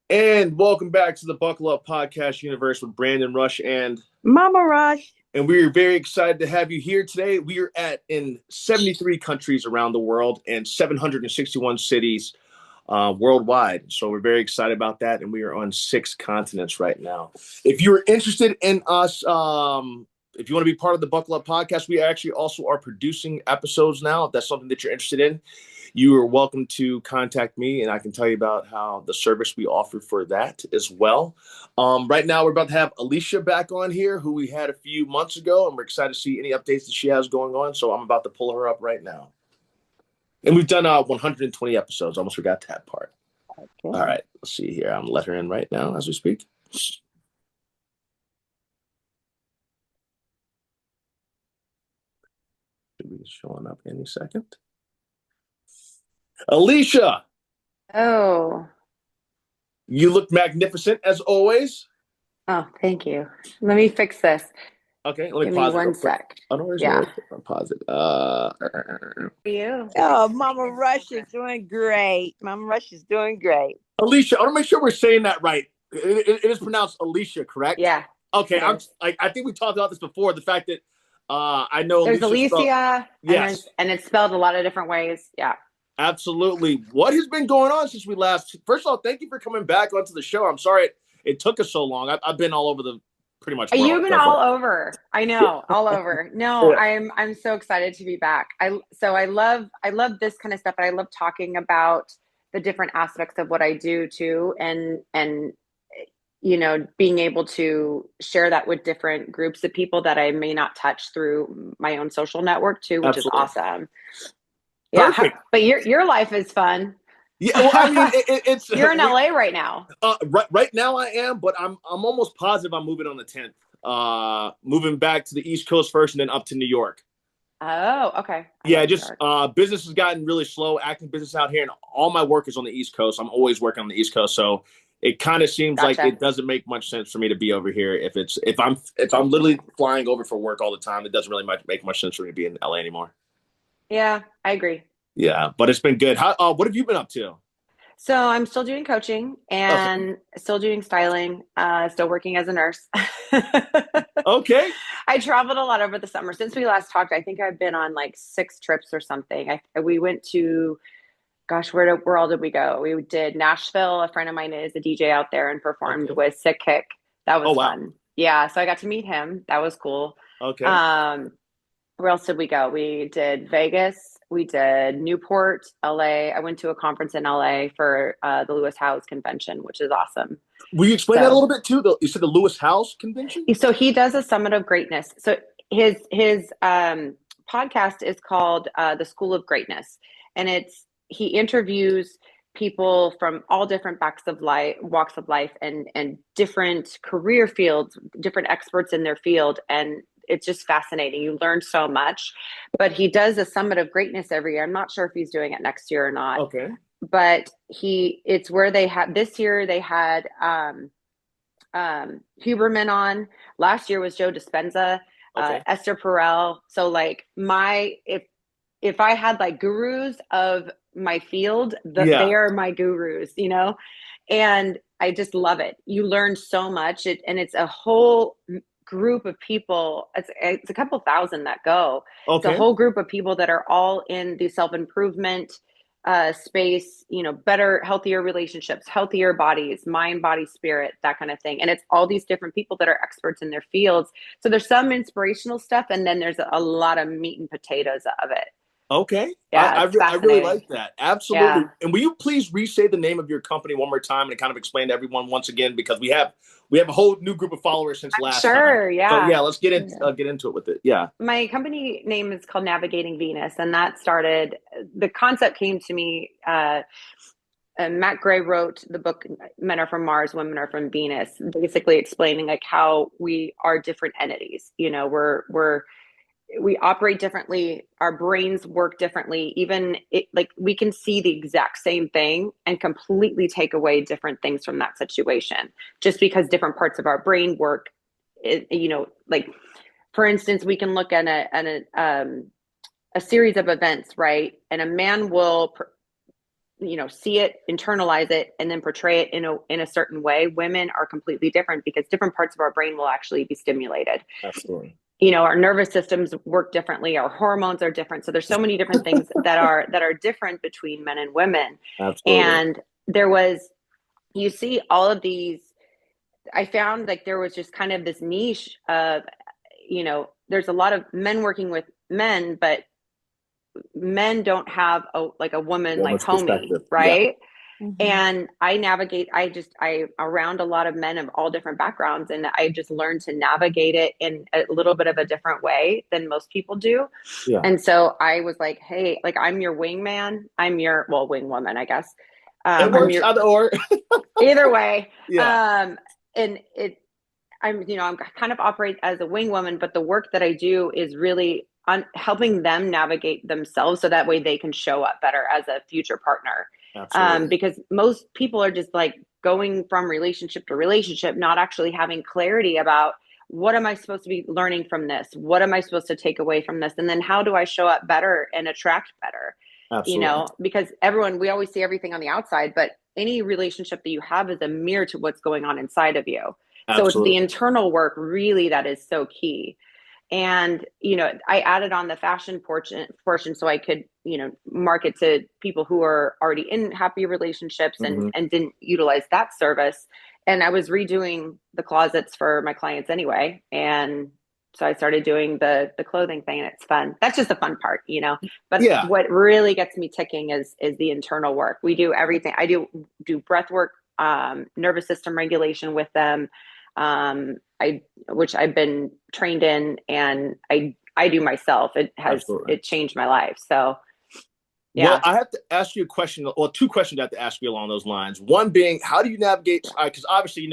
And welcome back to the Buckle Up Podcast Universe with Brandon Rush Mama Rush. and we are very excited to have you here today. We are in 73 countries around the world and 761 cities worldwide. So we're very excited about that, and we are on 6 continents right now. If you're interested in us, if you want to be part of the Buckle Up Podcast, we actually also are producing episodes now. If that's something that you're interested in, you are welcome to contact me, and I can tell you about how the service we offer for that as well. Right now, we're about to have Alicia back on here, who we had a few months ago, and we're excited to see any updates that she has going on. So I'm about to pull her up right now. And we've done 120 episodes. Almost forgot that part. All Okay. right, let's see here. I'm letting her in right now as we speak. Should be showing up any second. Alicia, Oh, you look magnificent as always. oh, thank you. Let me fix this. Okay, let me Give me pause it real one quick. sec. Oh, no worries, no Yeah. worries. I'll pause it. For you? Oh, Mama Rush is doing great. Mama Rush is doing great. Alicia, I want to make sure we're saying that right. It is pronounced Alicia, correct? Yeah, Okay, it is. I think we talked about this before. The fact that I know There's Alicia spelled Alicia, and yes, it's spelled a lot of different ways. Yeah. absolutely. What has been going on since we last? First of all, thank you for coming back onto the show. I'm sorry it took us so long. I've been all over the pretty much world. You've been So far. all over. I Yeah, know, all over. No, yeah, I'm so excited to be back. I love this kind of stuff, but I love talking about the different aspects of what I do too, and being able to share that with different groups of people that I may not touch through my own social network too, which is absolutely. awesome. Yeah, Perfect. but your life is fun. Yeah, well, I mean, it's You're in LA right now. right now I am, but I'm almost positive I'm moving on the 10th. Moving back to the East Coast first, and then up to New York. Oh, okay. I Yeah, love New just York. business has gotten really slow. Acting business out here, and all my work is on the East Coast. I'm always working on the East Coast, so it kind of seems like Gotcha. it doesn't make much sense for me to be over here. If I'm literally flying over for work all the time, it doesn't really make much sense for me to be in LA anymore. Yeah, I agree. Yeah, but it's been good. How what have you been up to? So I'm still doing coaching Okay, and still doing styling, still working as a nurse. okay, I traveled a lot over the summer. Since we last talked, I think I've been on like 6 trips or something. We went to, gosh, where all did we go? We did Nashville. A friend of mine is a DJ out there and performed okay. with Sick Kick. That Oh was wow. fun. Yeah, so I got to meet him. That was cool. Okay. Um, where else did we go? We did Vegas. We did Newport, LA. I went to a conference in LA for the Lewis Howes convention, which is awesome. Will you explain that a So, little bit too? You said the Lewis House convention? so he does a summit of greatness. So his podcast is called the School of Greatness, and he interviews people from all different walks of life, and different career fields, different experts in their field, and it's just fascinating. You learn so much. But he does a summit of greatness every year. I'm not sure if he's doing it next year or not, Okay. but it's where they had this year they had Huberman on. Last year was Joe Dispenza, Okay. Esther Perel. So like if I had like gurus of my field, they Yeah. are my gurus. And I just love it. You learn so much, and it's a whole group of people. It's a couple thousand that go. It's a Okay. whole group of people that are all in the self improvement space, better, healthier relationships, healthier bodies, mind, body, spirit, that kind of thing. And it's all these different people that are experts in their fields. So there's some inspirational stuff, and then there's a lot of meat and potatoes of it. Okay. Yeah, it's I really fascinating. like that. Absolutely. Yeah, And will you please re-say the name of your company one more time and kind of explain to everyone once again, because we have a whole new group of followers since last time. sure. So Yeah. yeah, let's get into it with it. Yeah. My company name is called Navigating Venus, and the concept came to me. Matt Gray wrote the book Men Are From Mars, Women Are From Venus, basically explaining like how we are different entities. We operate differently, our brains work differently. Like we can see the exact same thing and completely take away different things from that situation just because different parts of our brain work. Like for instance, we can look at a series of events, right? And a man will see it, internalize it, and then portray it in a certain way. Women are completely different because different parts of our brain will actually be stimulated. Absolutely. Our nervous systems work differently, our hormones are different, so there's so many different things that are different between men and women. Absolutely. And you see all of these. I found like there was just kind of this niche of, there's a lot of men working with men, but men don't have a woman like Woman's homie, perspective. Yeah. right? And I around a lot of men of all different backgrounds, and I just learned to navigate it in a little bit of a different way than most people do. Yeah. And so I was like, hey, like, I'm your wingman. I'm your, well, wing woman, I guess. It works either or. Either way. Yeah. And I'm kind of operate as a wing woman, but the work that I do is really on helping them navigate themselves so that way they can show up better as a future partner. Absolutely. Because most people are just like going from relationship to relationship, not actually having clarity about what am I supposed to be learning from this? What am I supposed to take away from this? And then how do I show up better and attract better? Absolutely. Because we always see everything on the outside, but any relationship that you have is a mirror to what's going on inside of you. So it's the Absolutely. internal work really that is so key. And, I added on the fashion portion so I could, market to people who are already in happy relationships Mhm. and didn't utilize that service. And I was redoing the closets for my clients anyway. And so I started doing the clothing thing, and it's fun. That's just the fun part, but Yeah. what really gets me ticking is the internal work. We do everything. I do breath work, nervous system regulation with them. Which I've been trained in, and I do myself. Absolutely. It changed my life. So Well, yeah. I have to ask you a question, or two questions I have to ask you along those lines. One being, how do you navigate? Because obviously,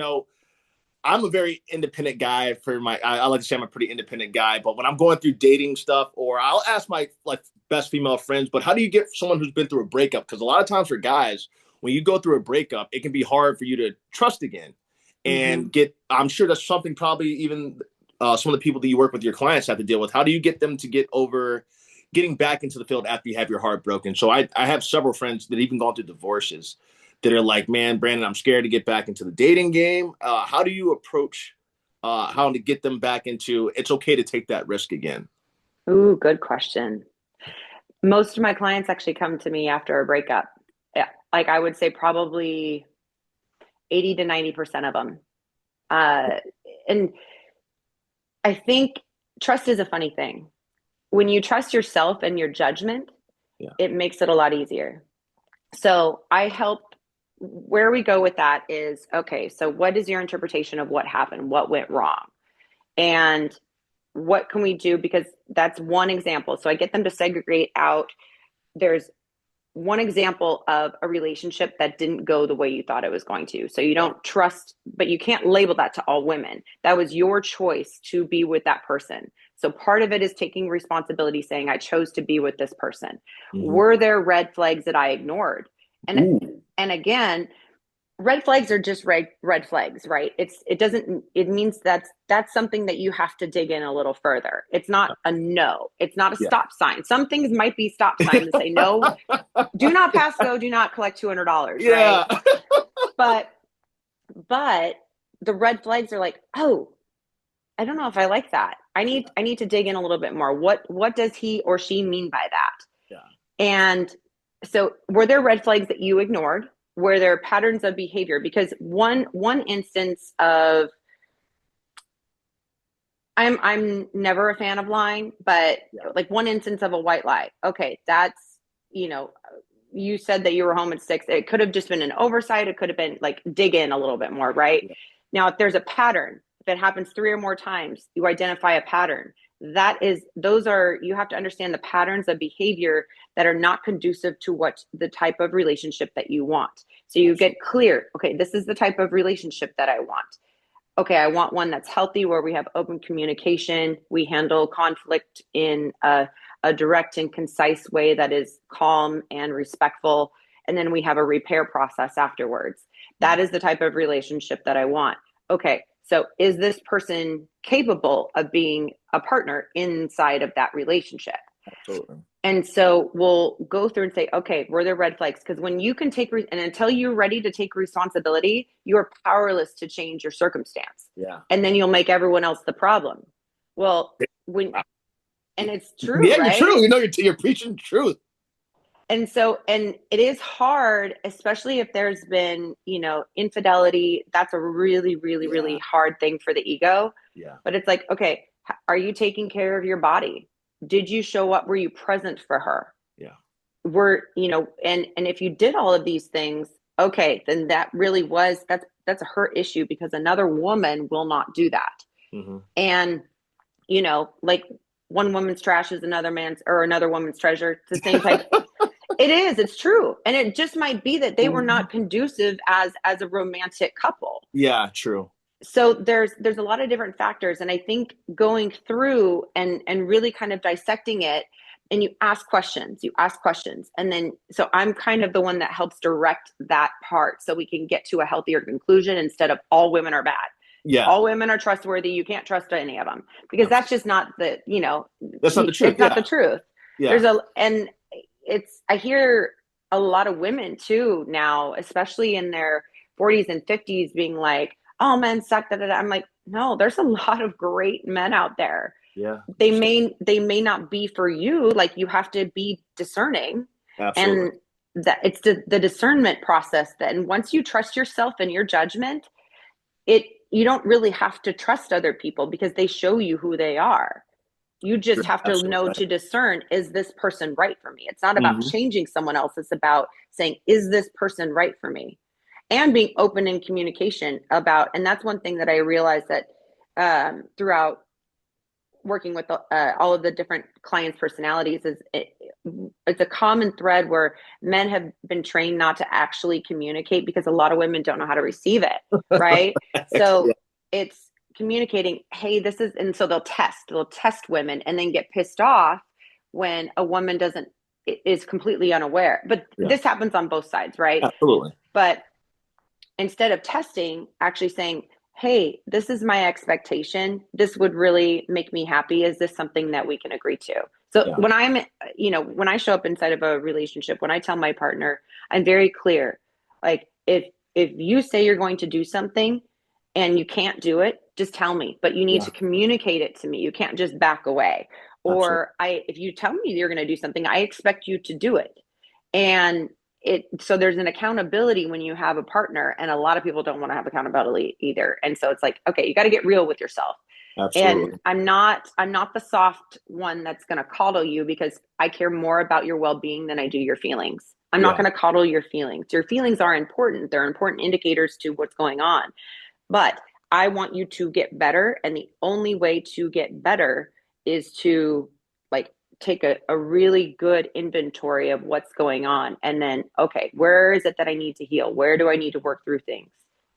I'm a very independent guy. I like to say I'm a pretty independent guy. But when I'm going through dating stuff, or I'll ask my best female friends, but how do you get someone who's been through a breakup? Because a lot of times for guys, when you go through a breakup, it can be hard for you to trust again and get. I'm sure that's something probably even some of the people that you work with, your clients, have to deal with. How do you get them to get over getting back into the field after you have your heart broken? So I have several friends that even gone through divorces that are like, man, Brandon, I'm scared to get back into the dating game. How do you approach how to get them back into it's okay to take that risk again? Ooh, good question. Most of my clients actually come to me after a breakup. Yeah, like I would say probably 80 to 90% of them. And I think trust is a funny thing. When you trust yourself and your judgment, Yeah. it makes it a lot easier. So where we go with that is, okay, so what is your interpretation of what happened? What went wrong? And what can we do? Because that's one example. So I get them to segregate out. There's one example of a relationship that didn't go the way you thought it was going to. So you don't trust, but you can't label that to all women. That was your choice to be with that person. So part of it is taking responsibility, saying, I chose to be with this person. Were there red flags that I ignored? And again, red flags are just red flags, right? It means that's something that you have to dig in a little further. It's not a no. It's not a stop sign. Some things might be stop signs that say no, do not pass go, do not collect $200, right? Yeah. But the red flags are like, oh, I don't know if I like that. I need to dig in a little bit more. What does he or she mean by that? Yeah. And so were there red flags that you ignored? Were there patterns of behavior? Because one instance of, I'm never a fan of lying, but like one instance of a white lie. Okay, that's, you said that you were home at 6. It could have just been an oversight. It could have been like dig in a little bit more, right? Yeah. Now, if there's a pattern, if it happens 3 or more times, you identify a pattern. You have to understand the patterns of behavior that are not conducive to what the type of relationship that you want. So you get clear. Okay, this is the type of relationship that I want. Okay, I want one that's healthy, where we have open communication. We handle conflict in a direct and concise way that is calm and respectful. And then we have a repair process afterwards. That is the type of relationship that I want. Okay, so is this person capable of being a partner inside of that relationship? Absolutely. And so we'll go through and say, okay, were there red flags? Because when you can and until you're ready to take responsibility, you're powerless to change your circumstance. Yeah. And then you'll make everyone else the problem. Well, and it's true, Yeah, you're right? true. You're preaching truth. And so, and it is hard, especially if there's been, infidelity. That's a really, really, really hard thing for the ego. Yeah. But it's like, okay, are you taking care of your body? Did you show up? Were you present for her? Yeah. And if you did all of these things, okay, then that really that's a her issue, because another woman will not do that. Mm-hmm. And, like one woman's trash is another woman's treasure. It's the same type. It's true. And it just might be that they were not conducive as a romantic couple. Yeah, true. So there's a lot of different factors. And I think going through and really kind of dissecting it, and you ask questions. And then, so I'm kind of the one that helps direct that part so we can get to a healthier conclusion instead of all women are bad. Yeah. All women are trustworthy. You can't trust any of them, because that's just not the, that's not the truth. It's not the truth. Yeah. I hear a lot of women too now, especially in their 40s and 50s, being like, oh, men suck. Da, da, da. I'm like, no, there's a lot of great men out there. Yeah. They may not be for you. Like, you have to be discerning. Absolutely. And that it's the discernment process. And once you trust yourself and your judgment, you don't really have to trust other people, because they show you who they are. You just have to know to discern, is this person right for me? It's not about changing someone else. It's about saying, is this person right for me? And being open in communication about, and that's one thing that I realized that throughout working with all of the different clients' personalities, is it's a common thread where men have been trained not to actually communicate, because a lot of women don't know how to receive it, right? So it's communicating, hey, this is, and so they'll test women and then get pissed off when a woman is completely unaware. But this happens on both sides, right? Absolutely. But instead of testing, actually saying, hey, this is my expectation. This would really make me happy. Is this something that we can agree to? So when when I show up inside of a relationship, when I tell my partner, I'm very clear. Like, if you say you're going to do something and you can't do it, just tell me, but you need to communicate it to me. You can't just back away. Or if you tell me you're going to do something, I expect you to do it. And so there's an accountability when you have a partner, and a lot of people don't want to have accountability either. And so it's like, okay, you got to get real with yourself. Absolutely. And I'm not the soft one that's going to coddle you, because I care more about your well-being than I do your feelings. I'm not going to coddle your feelings. Your feelings are important. They're important indicators to what's going on. But I want you to get better. And the only way to get better is to take a really good inventory of what's going on. And then, okay, where is it that I need to heal? Where do I need to work through things?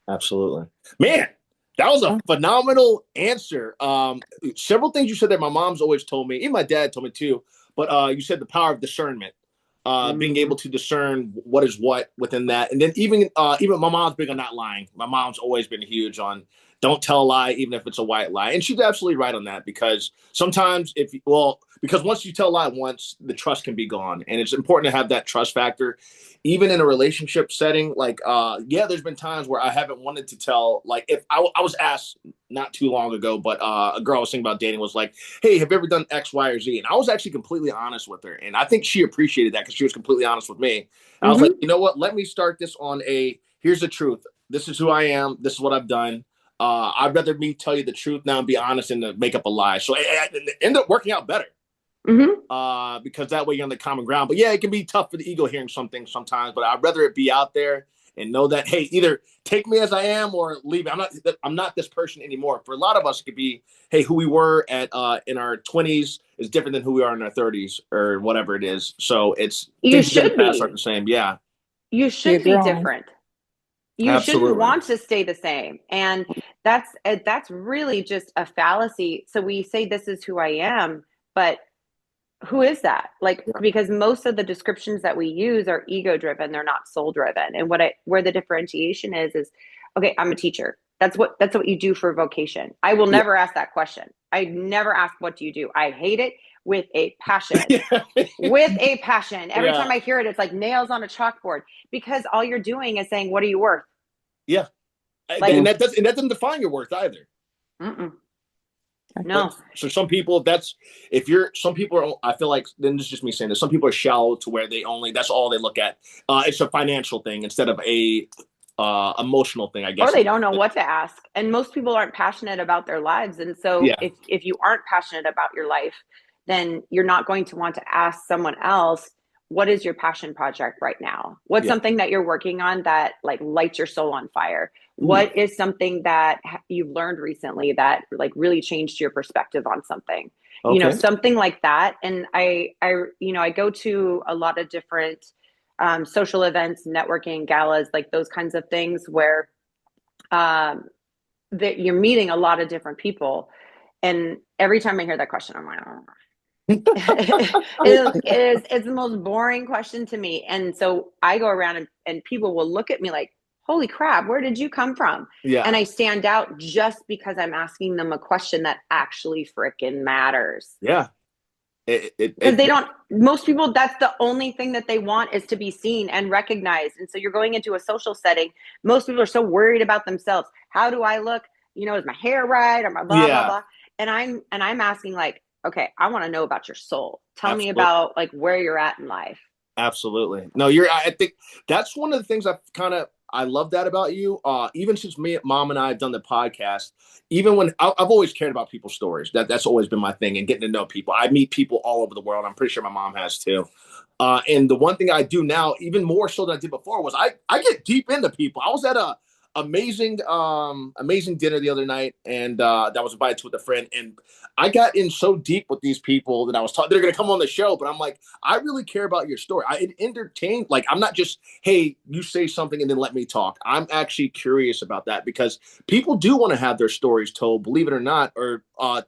Absolutely. Man, that was a phenomenal answer. Several things you said that my mom's always told me, even my dad told me too, but you said the power of discernment. Being able to discern what is what within that. And then even my mom's big on not lying. My mom's always been huge on don't tell a lie, even if it's a white lie. And she's absolutely right on that, because sometimes because once you tell a lie once, the trust can be gone. And it's important to have that trust factor, even in a relationship setting. There's been times where I haven't wanted to tell, if I was asked not too long ago, but a girl I was thinking about dating was like, hey, have you ever done X, Y, or Z? And I was actually completely honest with her. And I think she appreciated that, because she was completely honest with me. I was like, you know what? Let me start this on here's the truth. This is who I am. This is what I've done. I'd rather me tell you the truth now and be honest than to make up a lie. So it ended up working out better. Because that way you're on the common ground. But it can be tough for the ego hearing something sometimes, but I'd rather it be out there and know that, hey, either take me as I am or leave. I'm not this person anymore. For a lot of us, it could be, hey, who we were in our 20s is different than who we are in our 30s or whatever it is. So you should be are the same. Yeah. You should be different. You Absolutely. shouldn't want to stay the same. And that's really just a fallacy. So we say this is who I am, but who is that? Because most of the descriptions that we use are ego driven. They're not soul driven. And where the differentiation is, okay, I'm a teacher. That's what you do for a vocation. I will never ask that question. I never ask, what do you do? I hate it with a passion. Yeah. With a passion. Every Yeah. time I hear it, it's like nails on a chalkboard, because all you're doing is saying, what are you worth? Yeah. Like, And that doesn't define your worth either. No. But so some people, some people are, I feel like, then this is just me saying this, some people are shallow to where that's all they look at. It's a financial thing instead of a emotional thing, I Or guess. they don't know what to ask. And most people aren't passionate about their lives. And so Yeah. if you aren't passionate about your life, then you're not going to want to ask someone else, what is your passion project right now? What's Yeah. something that you're working on that like lights your soul on fire? Ooh. What is something that you've learned recently that like really changed your perspective on something? Okay. Something like that. And I go to a lot of different social events, networking, galas, like those kinds of things where that you're meeting a lot of different people. And every time I hear that question, I'm like, oh. It's the most boring question to me. And so I go around and people will look at me like, holy crap, where did you come from? Yeah. And I stand out just because I'm asking them a question that actually freaking matters. Yeah. Because most people, that's the only thing that they want, is to be seen and recognized. And so you're going into a social setting. Most people are so worried about themselves. How do I look? Is my hair right? Or my blah, blah, blah. And I'm asking like, okay, I want to know about your soul. Tell me about like where you're at in life. Absolutely. No, I think that's one of the things I love that about you. Even since Mom and I have done the podcast, even when I've always cared about people's stories, that's always been my thing, and getting to know people. I meet people all over the world. I'm pretty sure my mom has too. And the one thing I do now, even more so than I did before, was I get deep into people. I was at a amazing dinner the other night, and that was invited to with a friend, and I got in so deep with these people that I was they're going to come on the show, but I'm like, I really care about your story. It entertained, like, I'm not just, hey, you say something and then let me talk. I'm actually curious about that, because people do want to have their stories told, believe it or not, or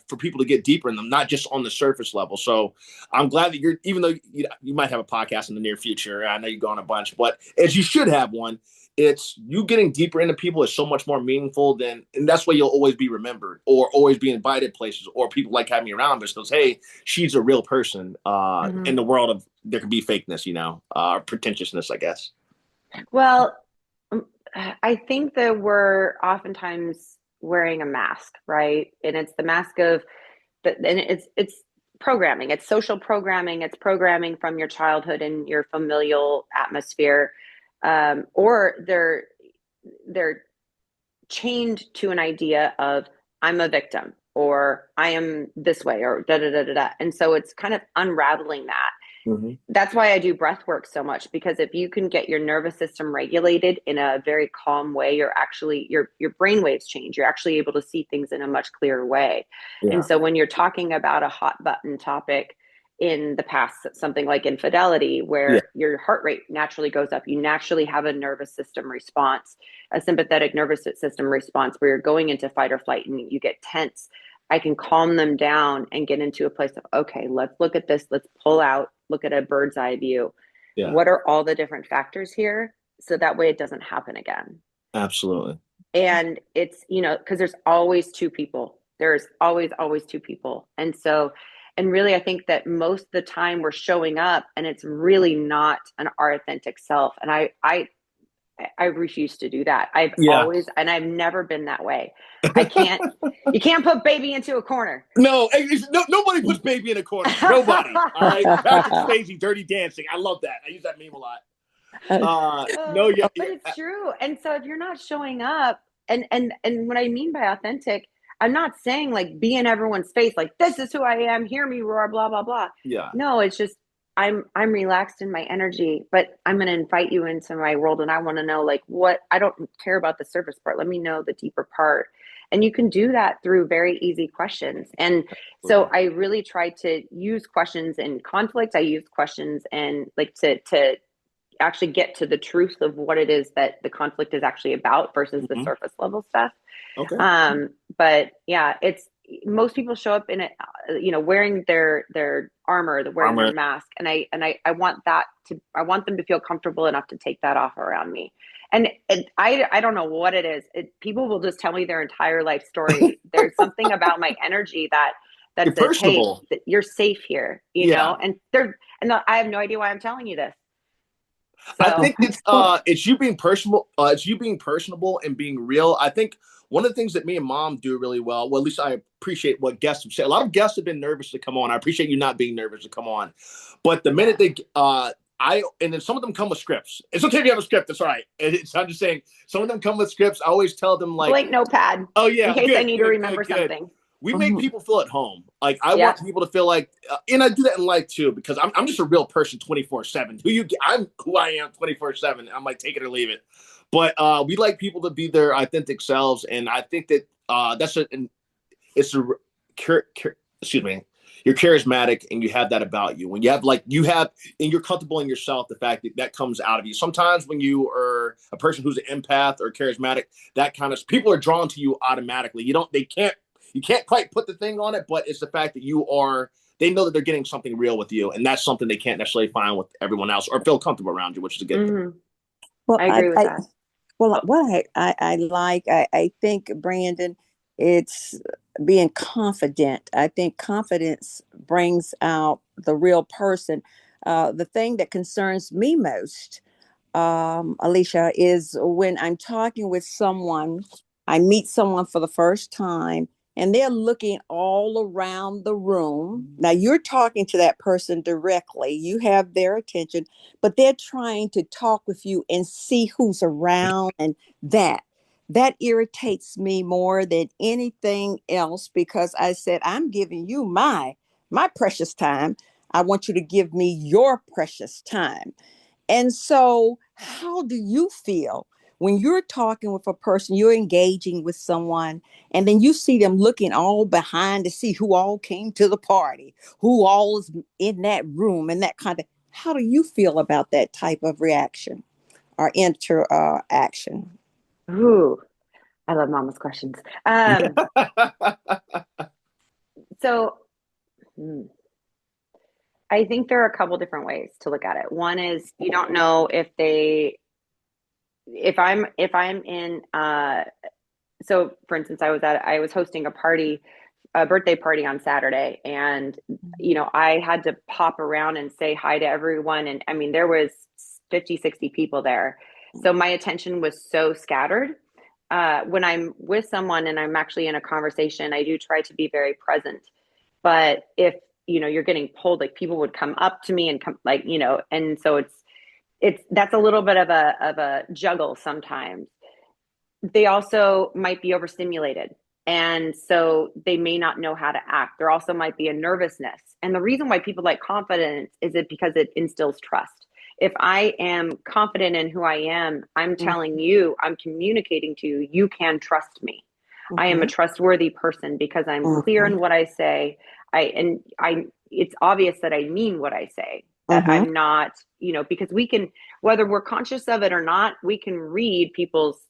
for people to get deeper in them, not just on the surface level. So I'm glad that even though you might have a podcast in the near future, I know you go on a bunch, but as you should have one, it's you getting deeper into people is so much more meaningful and that's why you'll always be remembered or always be invited places, or people like having me around because, hey, she's a real person in the world of, there could be fakeness, pretentiousness, I guess. Well, I think that we're oftentimes wearing a mask, right? And it's the mask of, and it's programming. It's social programming. It's programming from your childhood and your familial atmosphere. Or they're chained to an idea of, I'm a victim, or I am this way, or da da da da da. And so it's kind of unraveling that. Mm-hmm. That's why I do breath work so much, because if you can get your nervous system regulated in a very calm way, you're actually your brain waves change. You're actually able to see things in a much clearer way. Yeah. And so when you're talking about a hot button topic in the past, something like infidelity, where your heart rate naturally goes up, you naturally have a nervous system response, a sympathetic nervous system response, where you're going into fight or flight and you get tense. I can calm them down and get into a place of, okay, let's look at this. Let's pull out, look at a bird's eye view. Yeah. What are all the different factors here? So that way it doesn't happen again. Absolutely. And it's, because there's always two people. There's always two people. And so, and really, I think that most of the time we're showing up and it's really not our authentic self. And I refuse to do that. I've never been that way. You can't put baby into a corner. No, nobody puts baby in a corner. Nobody. All right. Patrick Swayze, Dirty Dancing. I love that. I use that meme a lot. But it's true. And so if you're not showing up, and what I mean by authentic, I'm not saying like be in everyone's face, like this is who I am, hear me roar, blah, blah, blah. Yeah. No, it's just I'm relaxed in my energy, but I'm going to invite you into my world. And I want to know like what, I don't care about the surface part. Let me know the deeper part. And you can do that through very easy questions. And so I really try to use questions in conflict. I use questions and like to actually get to the truth of what it is that the conflict is actually about versus the surface level stuff. Okay. But yeah, most people show up in it, wearing their armor, wearing their mask. And I want them to feel comfortable enough to take that off around me. And I don't know what it is. People will just tell me their entire life story. There's something about my energy that that You're says, hey, personable. you're safe here, Yeah. I have no idea why I'm telling you this. I So think it's you being personable. It's you being personable and being real. I think one of the things that me and mom do really well. Well, at least I appreciate what guests have said. A lot of guests have been nervous to come on. I appreciate you not being nervous to come on. But the minute they and then some of them come with scripts. It's okay if you have a script. That's all right. I'm just saying some of them come with scripts. I always tell them like, blank notepad oh in yeah, case I good, need to good, remember good, good. something. We make Mhm. people feel at home. Like I Yep. want people to feel like, and I do that in life too, because I'm just a real person 24/7. I'm who I am 24/7. I'm like take it or leave it. But we like people to be their authentic selves, and I think that it's a excuse me. You're charismatic and you have that about you. When and you're comfortable in yourself, the fact that that comes out of you. Sometimes when you are a person who's an empath or charismatic, that kind of people are drawn to you automatically. You can't quite put the thing on it, but it's the fact that they know that they're getting something real with you. And that's something they can't necessarily find with everyone else or feel comfortable around you, which is a good thing. Mm-hmm. Well, I agree with that. well, what I like, I think, Brandon, it's being confident. I think confidence brings out the real person. The thing that concerns me most, Alicia, is when I'm talking with someone, I meet someone for the first time, and they're looking all around the room. Now, you're talking to that person directly, you have their attention, but they're trying to talk with you and see who's around, and that irritates me more than anything else because I said, I'm giving you my precious time. I want you to give me your precious time. And so, how do you feel when you're talking with a person, you're engaging with someone, and then you see them looking all behind to see who all came to the party, who all is in that room, and that kind of, how do you feel about that type of reaction or interaction? Ooh, I love mama's questions. So hmm, I think there are a couple different ways to look at it. One is you don't know if I'm in so for instance I was hosting a birthday party on Saturday, and I had to pop around and say hi to everyone, and I mean there was 50, 60 people there. So my attention was so scattered. When I'm with someone and I'm actually in a conversation, I do try to be very present. But if you're getting pulled, like people would come up to me and come like, and so it's that's a little bit of a juggle sometimes. They also might be overstimulated, and so they may not know how to act. There also might be a nervousness, and the reason why people like confidence is it because it instills trust. If I am confident in who I am, I'm telling you, I'm communicating to you, you can trust me. I am a Mhm, trustworthy person because I'm clear in mhm, what I say. I it's obvious that I mean what I say, that mhm, I'm not, because we can, whether we're conscious of it or not, we can read people's,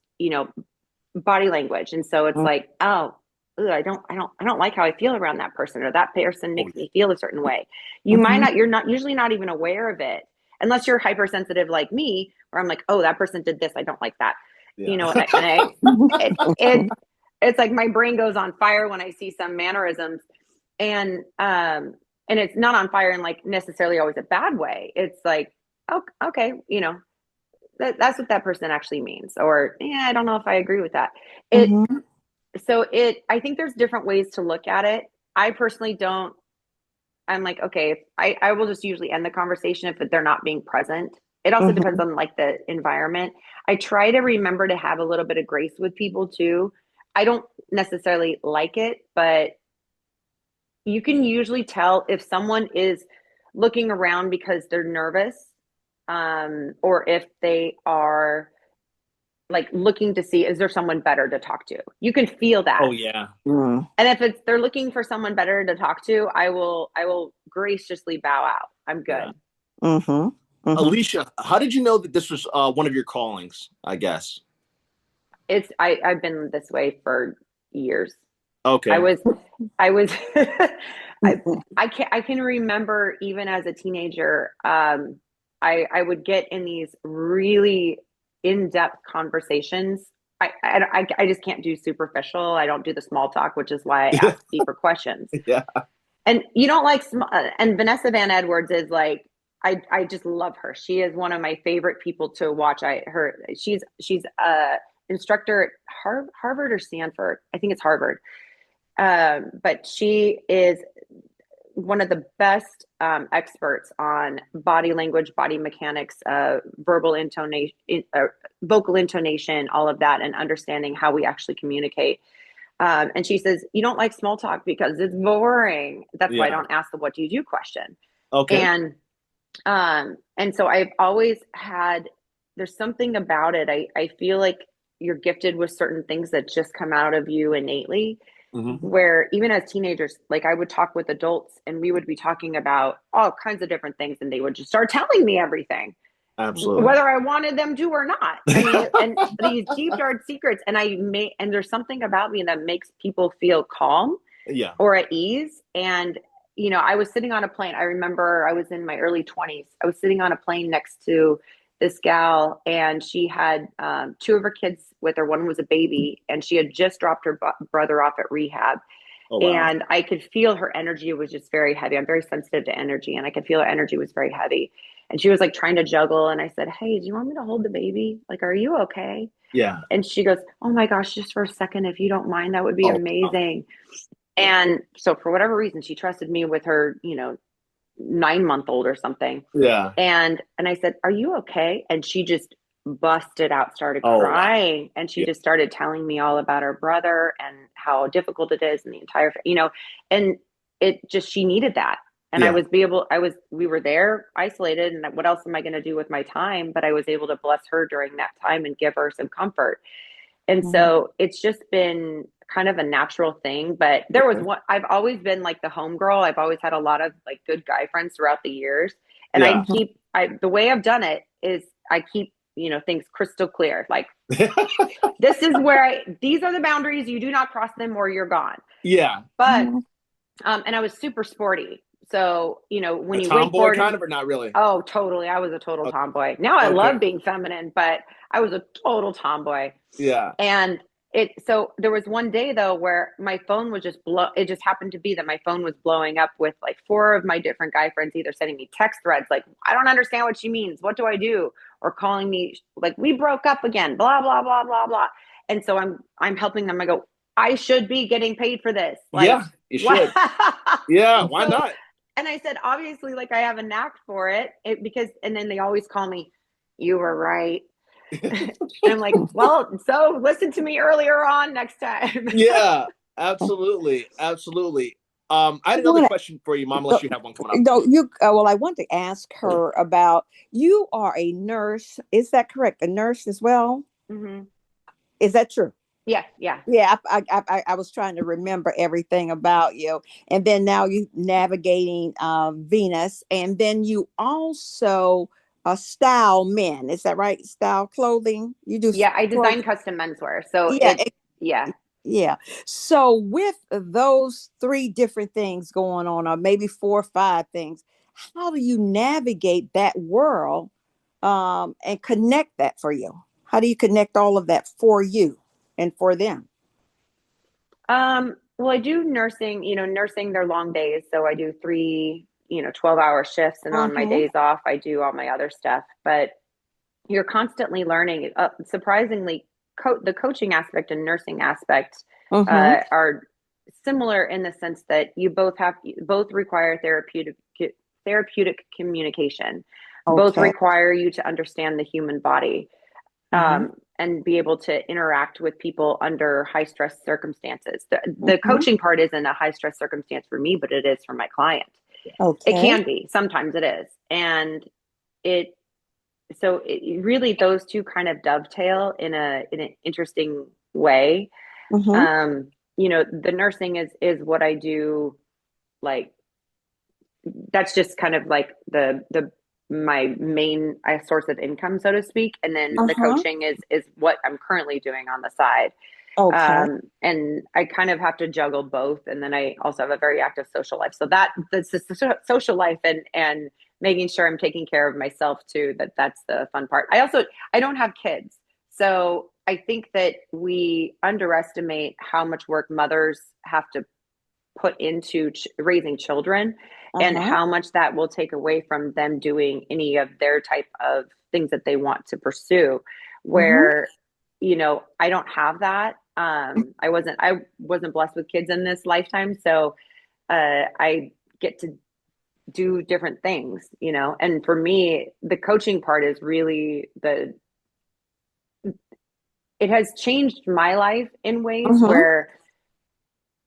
body language. And so it's mhm, like, oh, ugh, I don't like how I feel around that person, or that person Oh, makes me feel a certain way. mhm, You're not usually not even aware of it unless you're hypersensitive like me, where I'm like, oh, that person did this. I don't like that. yeah. It, it's like my brain goes on fire when I see some mannerisms, and it's not on fire in like necessarily always a bad way. It's like, oh, okay, that's what that person actually means, or yeah, I don't know if I agree with that. It mhm, so it I think there's different ways to look at it. I personally don't. I'm like, okay, I will just usually end the conversation if they're not being present. It also depends mhm, on like the environment. I try to remember to have a little bit of grace with people too. I don't necessarily like it, but you can usually tell if someone is looking around because they're nervous, or if they are like looking to see, is there someone better to talk to? You can feel that. Oh yeah. mhm. And if they're looking for someone better to talk to, I will graciously bow out. I'm Yeah. good. Mhm. Mhm. Alicia, how did you know that this was one of your callings? I guess. I've been this way for years. I Okay. was I was I Mhm. I can remember even as a teenager, I would get in these really in-depth conversations. I just can't do superficial. I don't do the small talk, which is why I Yeah. ask deeper questions. Yeah. And you don't like, and Vanessa Van Edwards is like, I just love her. She is one of my favorite people to watch. She's a instructor at Harvard or Stanford. I think it's Harvard. But she is one of the best experts on body language, body mechanics, verbal intonation, vocal intonation, all of that, and understanding how we actually communicate. And she says, you don't like small talk because it's boring. That's why I Yeah. don't ask the what do you do question. Okay. And so I've always had, there's something about it. I feel like you're gifted with certain things that just come out of you innately, where even as teenagers, like I would talk with adults and we would be talking about all kinds of different things and they would just start telling me everything, Absolutely. whether I wanted them to or not. I mean, and these deep dark secrets, and there's something about me that makes people feel calm Yeah. or at ease. And I was sitting on a plane. I remember I was in my early 20s. I was sitting on a plane next to this gal, and she had two of her kids with her. One was a baby, and she had just dropped her brother off at rehab. Oh, wow. And I could feel her energy was just very heavy. I'm very sensitive to energy, and I could feel her energy was very heavy. And she was like trying to juggle. And I said, hey, do you want me to hold the baby? Like, are you okay? Yeah. And she goes, oh my gosh, just for a second, if you don't mind, that would be Oh, wow. amazing. And so for whatever reason, she trusted me with her, 9-month-old or something. Yeah. And I said, are you okay? And she just busted out, started Oh, wow. crying. And she Yeah. just started telling me all about her brother and how difficult it is and the entire, and it just, she needed that. And Yeah. we were there isolated, and what else am I going to do with my time? But I was able to bless her during that time and give her some comfort. And so it's just been kind of a natural thing. But there was Okay. I've always been like the home girl. I've always had a lot of like good guy friends throughout the years. And Yeah. the way I've done it is I keep, things crystal clear. Like, this is where these are the boundaries. You do not cross them or you're gone. Yeah. But, and I was super sporty. So, when A you tomboy wakeboard kind of, or not really? oh, totally. I was a total tomboy. Now I Okay. love being feminine, but I was a total tomboy. Yeah. And so there was one day though where my phone was it just happened to be that my phone was blowing up with like 4 of my different guy friends either sending me text threads like, I don't understand what she means, what do I do? Or calling me like, we broke up again, blah blah blah blah blah. And so I'm helping them. I go, I should be getting paid for this. Like, Yeah, you what? should. Yeah, why So, not? and I said, obviously, like I have a knack for and then they always call me, you were right. And I'm like, well, so listen to me earlier on next time. Yeah, absolutely. Absolutely. I I had another want question for you, Mom, to, unless you have one coming up. no, well, I want to ask her about, you are a nurse. Is that correct? A nurse as well? Mm-hmm. Is that true? Yeah, yeah. Yeah, I was trying to remember everything about you, and then now you navigating Venus, and then you also style men. Is that right? Style clothing. You do Yeah, I design clothing. custom menswear. So Yeah, yeah. yeah. So with those 3 different things going on, or maybe 4 or 5 things, how do you navigate that world and connect that for you? How do you connect all of that for you and for them? Well, I do nursing, nursing their long days. So I do 3, 12-hour shifts. And on my Mm-hmm. days off, I do all my other stuff. But you're constantly learning. Surprisingly, the coaching aspect and nursing aspect Mm-hmm. are similar in the sense that both require therapeutic communication. Both Okay. require you to understand the human body, Mm-hmm. and be able to interact with people under high stress circumstances. The Mm-hmm. coaching part isn't a high stress circumstance for me, but it is for my client. It Okay. can be, sometimes it is. And it, really those two kind of dovetail in an interesting way. Mm-hmm. The nursing is what I do. Like, that's just kind of like the my main source of income, so to speak. And then the Uh-huh. coaching is what I'm currently doing on the side. Okay. And I kind of have to juggle both. And then I also have a very active social life. So that's the social life and making sure I'm taking care of myself too. That's the fun part. I don't have kids. So I think that we underestimate how much work mothers have to put into raising children, and Uh-huh. how much that will take away from them doing any of their type of things that they want to pursue. Mm-hmm. Where, I don't have that. I wasn't blessed with kids in this lifetime, so I get to do different things, and for me, the coaching part is really it has changed my life in ways Mm-hmm. where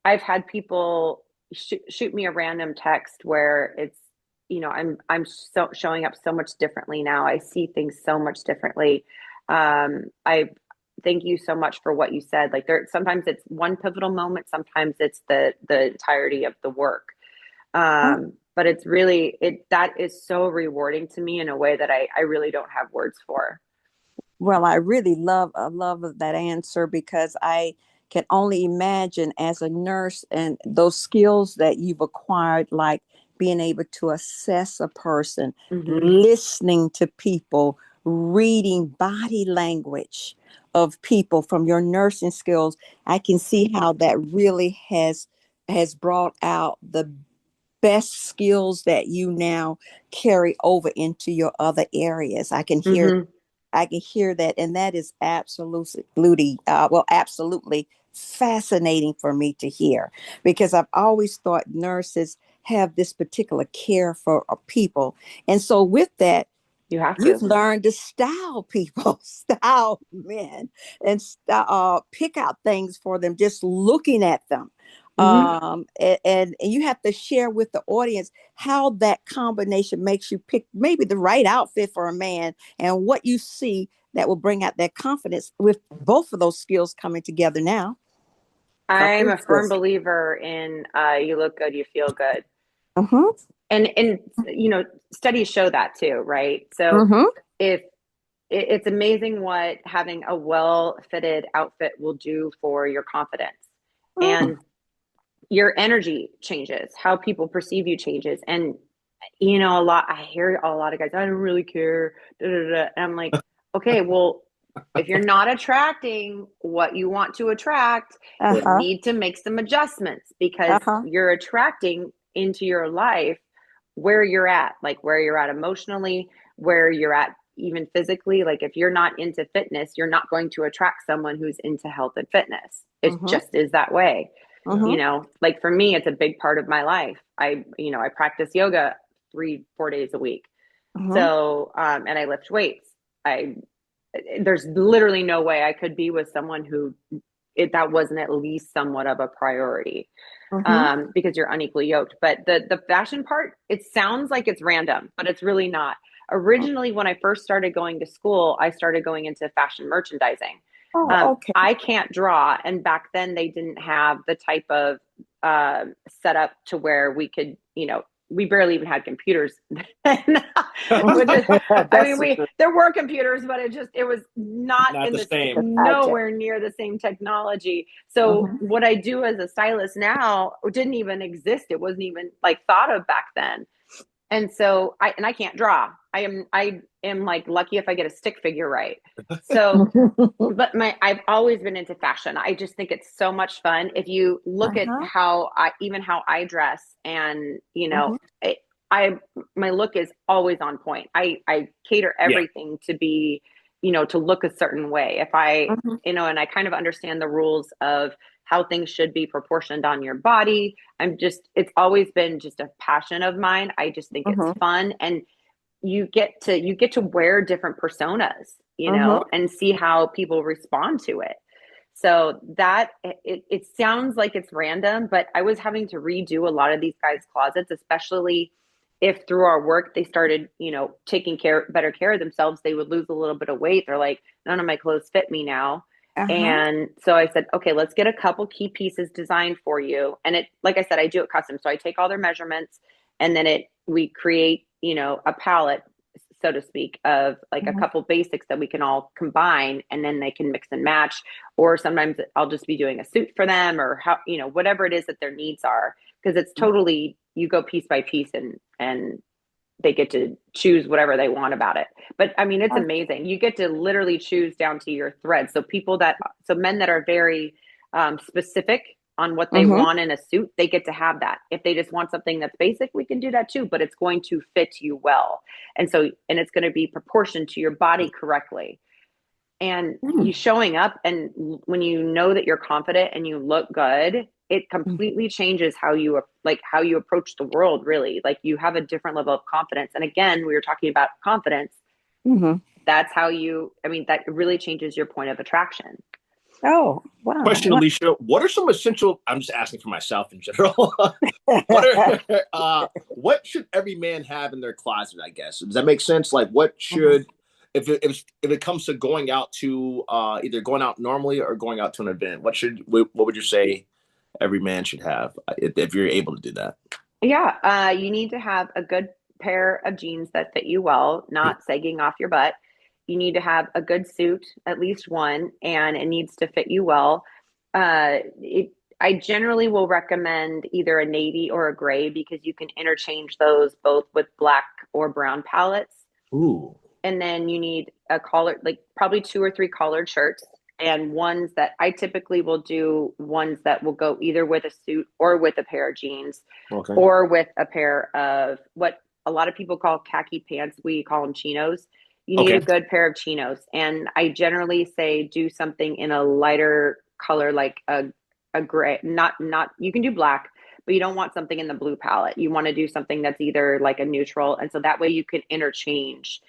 I've had people shoot me a random text where it's, I'm showing up so much differently now. I see things so much differently. I thank you so much for what you said. Like, sometimes it's one pivotal moment, sometimes it's the entirety of the work. But it's really that is so rewarding to me in a way that I really don't have words for. Well, I really love that answer because I can only imagine as a nurse and those skills that you've acquired, like being able to assess a person, Hmm. listening to people, reading body language of people from your nursing skills. I can see how that really has brought out the best skills that you now carry over into your other areas. Hmm. I can hear that, and that is absolutely fascinating for me to hear because I've always thought nurses have this particular care for people, and so with that, You have you've to. learned to style people, style men, and pick out things for them just looking at them. Hmm. And you have to share with the audience how that combination makes you pick maybe the right outfit for a man and what you see that will bring out that confidence with both of those skills coming together now. I'm a firm Caprices. believer in you look good, you feel good. Uh-huh. And studies show that too, right? So Uh-huh. if it's amazing what having a well fitted outfit will do for your confidence, Uh-huh. and your energy changes, how people perceive you changes. And I hear a lot of guys, I don't really care, da, da, da. And I'm like, okay, well, if you're not attracting what you want to attract, you Uh-huh. need to make some adjustments, because Uh-huh. you're attracting into your life where you're at, like where you're at emotionally, where you're at even physically. Like, if you're not into fitness, you're not going to attract someone who's into health and fitness. It Uh-huh. just is that way. Uh-huh. Like for me, it's a big part of my life. I practice yoga 3-4 days a week. Uh-huh. So, and I lift weights. I There's literally no way I could be with someone who that wasn't at least somewhat of a priority, Uh-huh. because you're unequally yoked. But the fashion part, it sounds like it's random, but it's really not. Originally, when I first started going to school, I started going into fashion merchandising. Oh, okay. I can't draw, and back then they didn't have the type of setup to where we could, we barely even had computers. Which is, I mean, That's there were computers, but it was not not in the this, same. nowhere near the same technology. So Uh-huh. what I do as a stylist now didn't even exist. It wasn't even like thought of back then. And so I can't draw. I am like lucky if I get a stick figure right. So, but I've always been into fashion. I just think it's so much fun. If you look at Uh-huh. how I dress, and Uh-huh. I my look is always on point. I cater Yeah. everything to be, to look a certain way. If I, Uh-huh. and I kind of understand the rules of how things should be proportioned on your body. It's always been just a passion of mine. I just think it's Uh-huh. fun, and you get to wear different personas, Uh-huh. and see how people respond to it. So that it sounds like it's random, but I was having to redo a lot of these guys' closets, especially if through our work they started, taking better care of themselves. They would lose a little bit of weight. They're like, none of my clothes fit me now. Uh-huh. And so I said, okay, let's get a couple key pieces designed for you. And like I said, I do it custom. So I take all their measurements, and then we create, a palette, so to speak, of like a Uh-huh. couple basics that we can all combine, and then they can mix and match. Or sometimes I'll just be doing a suit for them, or how, whatever it is that their needs are, because it's totally, you go piece by piece, and they get to choose whatever they want about it. But I mean, it's amazing. You get to literally choose down to your thread. So men that are very specific on what they Mm-hmm. want in a suit, they get to have that. If they just want something that's basic, we can do that too, but it's going to fit you well. And it's going to be proportioned to your body correctly. And you showing up, and when you know that you're confident and you look good, it completely changes how you approach the world, really. Like, you have a different level of confidence. And again, we were talking about confidence. Mm-hmm. That's how that really changes your point of attraction. Oh, wow. Question, Alicia, what are some essential, I'm just asking for myself in general. What should every man have in their closet, I guess? Does that make sense? Like, what Mhm. should, if it comes to going out to either going out normally or going out to an event, what would you say every man should have if you're able to do that? Yeah, you need to have a good pair of jeans that fit you well, not sagging off your butt. You need to have a good suit, at least one, and it needs to fit you well. Uh, it, I generally will recommend either a navy or a gray because you can interchange those both with black or brown palettes. Ooh. And then you need a collar, like probably 2 or 3 collared shirts, and ones that I typically will do ones that will go either with a suit or with a pair of jeans Okay. or with a pair of what a lot of people call khaki pants. We call them chinos. You need Okay. a good pair of chinos. And I generally say do something in a lighter color, like a gray, not, you can do black, but you don't want something in the blue palette. You want to do something that's either like a neutral. And so that way you can interchange.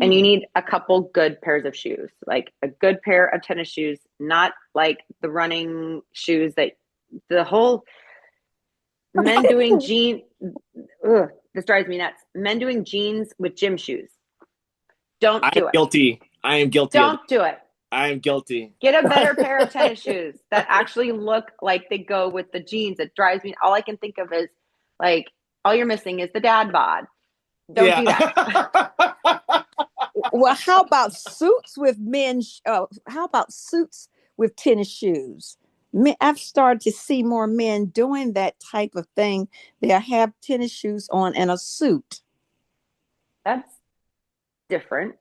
And you need a couple good pairs of shoes, like a good pair of tennis shoes, not like the running shoes that the whole men doing jeans. This drives me nuts. Men doing jeans with gym shoes. I Don't am do it. guilty. I am guilty of it. Don't do it. I am guilty. Get a better pair of tennis shoes that actually look like they go with the jeans. It drives me. All I can think of is like, all you're missing is the dad bod. Don't Yeah. do that. Well, how about suits with how about suits with tennis shoes? I've started to see more men doing that type of thing. They have tennis shoes on and a suit. That's different.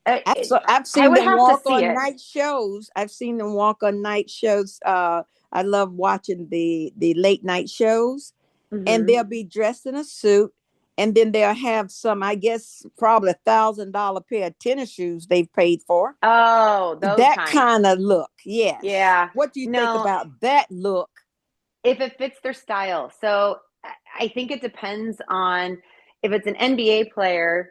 I've I seen would them have to walk see on it. night shows. I've seen them walk on night shows. I love watching the late night shows, and Mm-hmm. they'll be dressed in a suit, and then they'll have some, I guess, probably $1,000 pair of tennis shoes they've paid for. Oh, those That kinds. kind of look, yes. Yeah. What do you think No, about that look? if it fits their style. So I think it depends on if it's an NBA player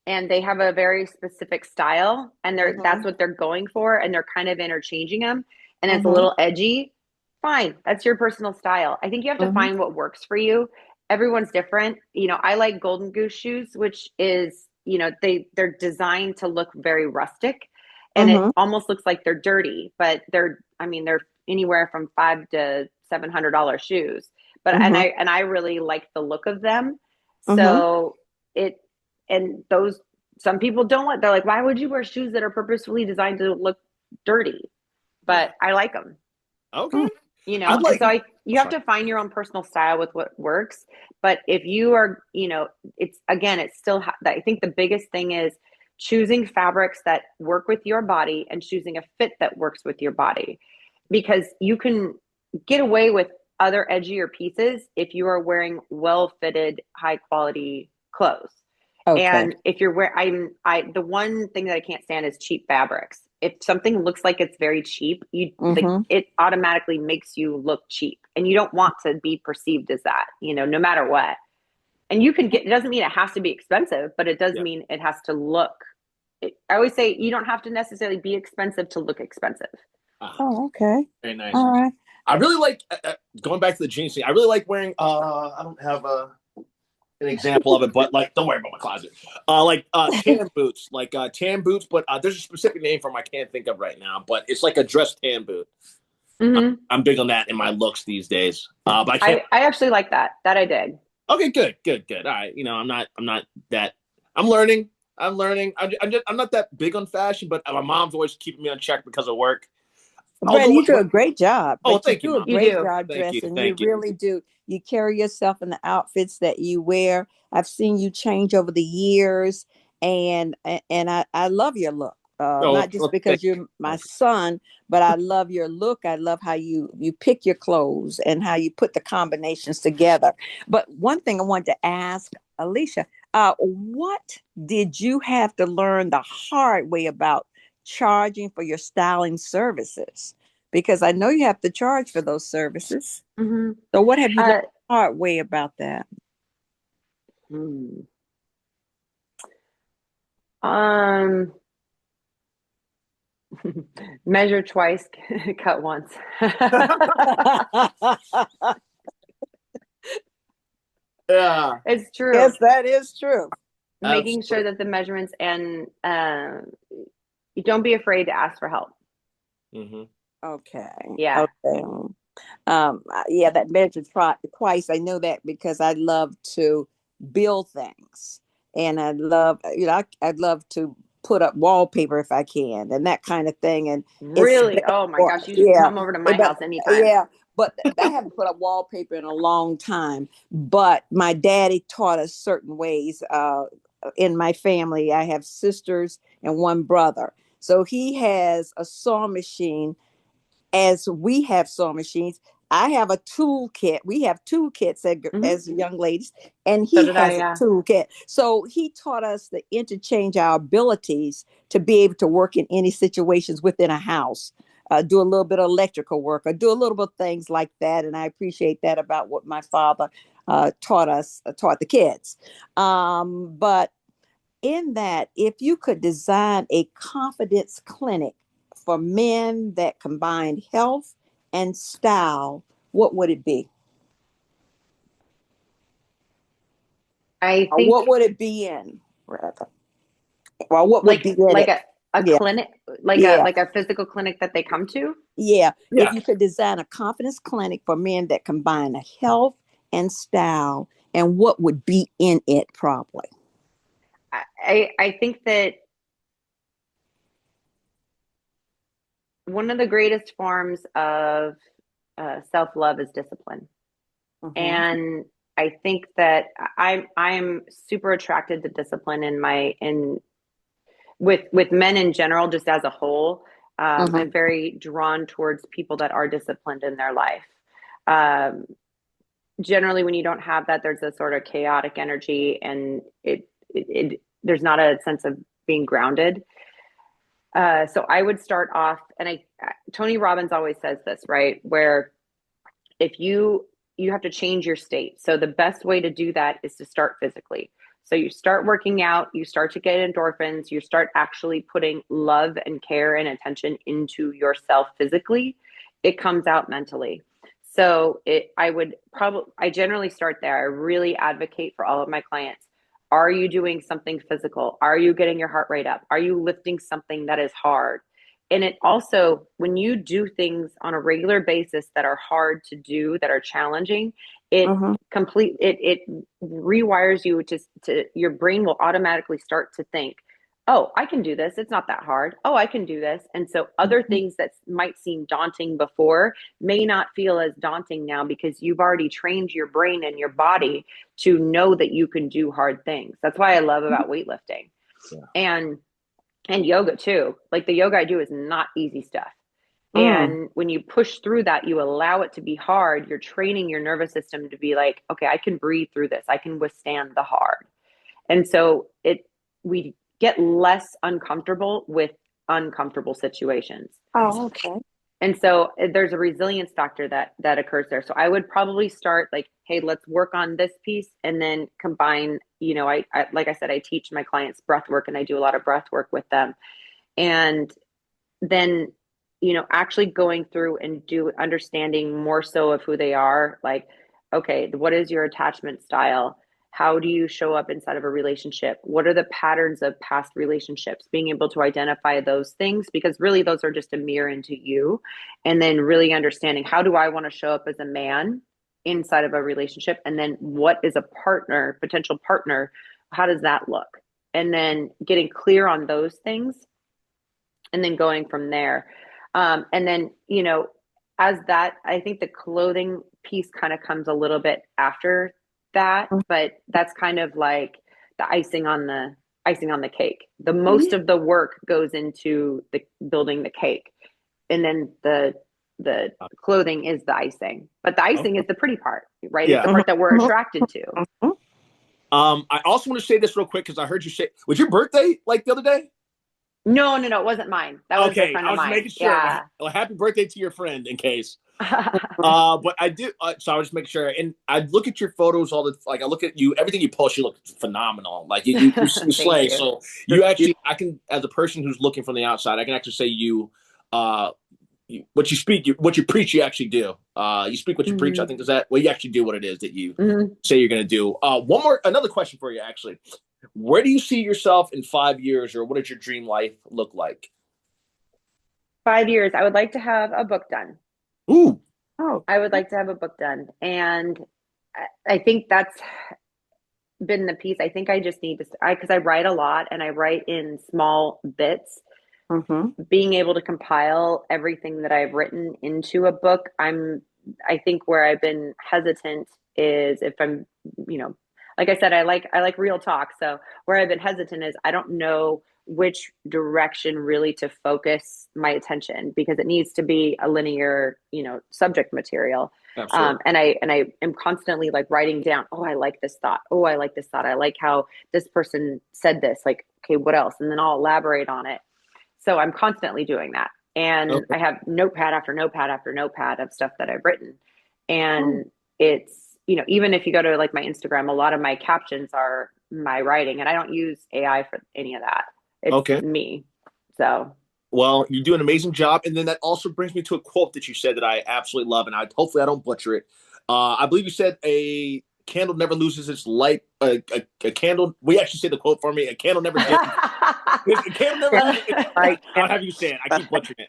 and they have a very specific style and that's Mm-hmm. what they're going for and they're kind of interchanging them and it's a Mm-hmm. little edgy, fine. That's your personal style. I think you have to Mm-hmm. find what works for you. Everyone's different. I like Golden Goose shoes, which is, they're designed to look very rustic and it Mm-hmm. almost looks like they're dirty, but they're anywhere from $500 to $700 shoes. But and Mm-hmm. I really like the look of them. Mm-hmm. So it and those some people don't want. They're like, why would you wear shoes that are purposefully designed to look dirty? Yeah. But I like them, Okay. I'd and like. so you have Sorry. to find your own personal style with what works. But if you are, it's still, I think the biggest thing is choosing fabrics that work with your body and choosing a fit that works with your body, because you can get away with other edgier pieces if you are wearing well fitted, high quality clothes. Okay. And if you're the one thing that I can't stand is cheap fabrics. If something looks like it's very cheap, Mm-hmm. it automatically makes you look cheap, and you don't want to be perceived as that, no matter what. And it doesn't mean it has to be expensive, but it does Yeah. mean it has to look. I always say you don't have to necessarily be expensive to look expensive. Ah, Oh, okay. very nice. All right. I really like going back to the jeans thing. I really like wearing. I don't have an example of it, but like, don't worry about my closet. Like tan boots, tan boots, but there's a specific name for them I can't think of right now. But it's like a dress tan boot. Mm-hmm. I'm big on that in my looks these days. But I can't. I actually like that. That I dig. Okay, good, good, good. All right, I'm not that. I'm learning. I'm learning. I'm not that big on fashion, but my mom's always keeping me on check because of work. Brandon, Although, you do a great job, oh, but you thank you, do a mom. You great do. job Thank you, dressing. You thank you. really do. You carry yourself in the outfits that you wear. I've seen you change over the years, and I love your look. Oh, not just well, thank because you're my you. son, but I love your look. I love how you pick your clothes and how you put the combinations together. But one thing I wanted to ask Alicia, what did you have to learn the hard way about charging for your styling services? Because I know you have to charge for those services. Mhm. So what have you learned Uh, the hard way about that? hmm. Um, Measure twice, cut once. Yeah, It's true. Yes, that is true. Making sure absolutely. that the measurements and you don't be afraid to ask for help. Hmm. Okay. Yeah. Okay. Yeah, that measure twice. I know that because I love to build things, and I love, I'd love to put up wallpaper if I can, and that kind of thing. And it's Really? better Oh my for, gosh, you should yeah, come over to my but house anytime. yeah, but I haven't put up wallpaper in a long time. But my daddy taught us certain ways. In my family, I have sisters and one brother, so he has a saw machine as we have sewing machines. I have a toolkit. We have toolkits Hmm. as young ladies, and So he did I, has a yeah. toolkit. So he taught us to interchange our abilities to be able to work in any situations within a house, do a little bit of electrical work, or do a little bit of things like that. And I appreciate that about what my father taught us, taught the kids. But in that, if you could design a confidence clinic for men that combine health and style, what would it be? I Or what think would it be in, rather? Well, what would be in like it? a Yeah, clinic, yeah, like a physical clinic that they come to. yeah. If Yeah. you could design a confidence clinic for men that combine health and style, and what would be in it, probably? I think that one of the greatest forms of self love is discipline. Mm-hmm. And I think that I'm super attracted to discipline in my in with men in general, just as a whole. Mm-hmm. I'm very drawn towards people that are disciplined in their life. Um, Generally, when you don't have that, there's a sort of chaotic energy, and there's not a sense of being grounded. So I would start off, and Tony Robbins always says this, right? Where if you have to change your state. So the best way to do that is to start physically. So you start working out, you start to get endorphins, you start actually putting love and care and attention into yourself physically. It comes out mentally. So I generally start there. I really advocate for all of my clients. Are you doing something physical? Are you getting your heart rate up? Are you lifting something that is hard? And it also, when you do things on a regular basis that are hard to do, that are challenging, it Mm-hmm. it rewires you to your brain will automatically start to think, oh, I can do this, it's not that hard, oh, I can do this. And so other things that might seem daunting before may not feel as daunting now, because you've already trained your brain and your body to know that you can do hard things. That's why I love about weightlifting. Yeah. And yoga too. Like the yoga I do is not easy stuff. Mm. And when you push through that, you allow it to be hard. You're training your nervous system to be like, okay, I can breathe through this. I can withstand the hard. And so we get less uncomfortable with uncomfortable situations. Oh, okay. And so there's a resilience factor that occurs there. So I would probably start like, hey, let's work on this piece, and then combine. I like I said, I teach my clients breath work, and I do a lot of breath work with them. And then actually going through and do understanding more so of who they are, like, okay, what is your attachment style? How do you show up inside of a relationship? What are the patterns of past relationships? Being able to identify those things, because really those are just a mirror into you. And then really understanding, how do I want to show up as a man inside of a relationship? And then what is a partner, potential partner? How does that look? And then getting clear on those things, and then going from there. And then, as that, I think the clothing piece kind of comes a little bit after that, but that's kind of like the icing on the cake. The most of the work goes into the building the cake, and then the clothing is the icing. But the icing is the pretty part, right? It's Yeah. the part that we're attracted to. I also want to say this real quick because I heard you say, was your birthday like the other day? No, it wasn't mine. That was a friend I of was mine. making sure. Yeah. Well, happy birthday to your friend in case. But I do. So I was just making sure, and I look at your photos all the like. I look at you, everything you post. You look phenomenal. Like you slay. You. So you actually, I can, as a person who's looking from the outside, I can actually say what you speak, what you preach, you actually do. You speak what you preach. I think is that well, you actually do what it is that you say you're going to do. Another question for you, actually. Where do you see yourself in 5 years, or what does your dream life look like? 5 years. I would like to have a book done. Ooh. Oh, I would like to have a book done. And I think that's been the piece. I think I just need to, because I write a lot and I write in small bits. Being able to compile everything that I've written into a book, I think where I've been hesitant is if I'm, like I said, I like real talk. So where I've been hesitant is I don't know which direction really to focus my attention, because it needs to be a linear, subject material. And I am constantly like writing down, oh, I like this thought. Oh, I like this thought. I like how this person said this. Like, okay, what else? And then I'll elaborate on it. So I'm constantly doing that. And I have notepad after notepad after notepad of stuff that I've written. And it's, even if you go to like my Instagram, a lot of my captions are my writing, and I don't use AI for any of that. It's me. So. Well, you do an amazing job. And then that also brings me to a quote that you said that I absolutely love. And hopefully I don't butcher it. I believe you said a candle never loses its light. A candle, we actually say the quote for me. A candle never dims. A candle never loses its light. I'll have you say it. I keep butchering it.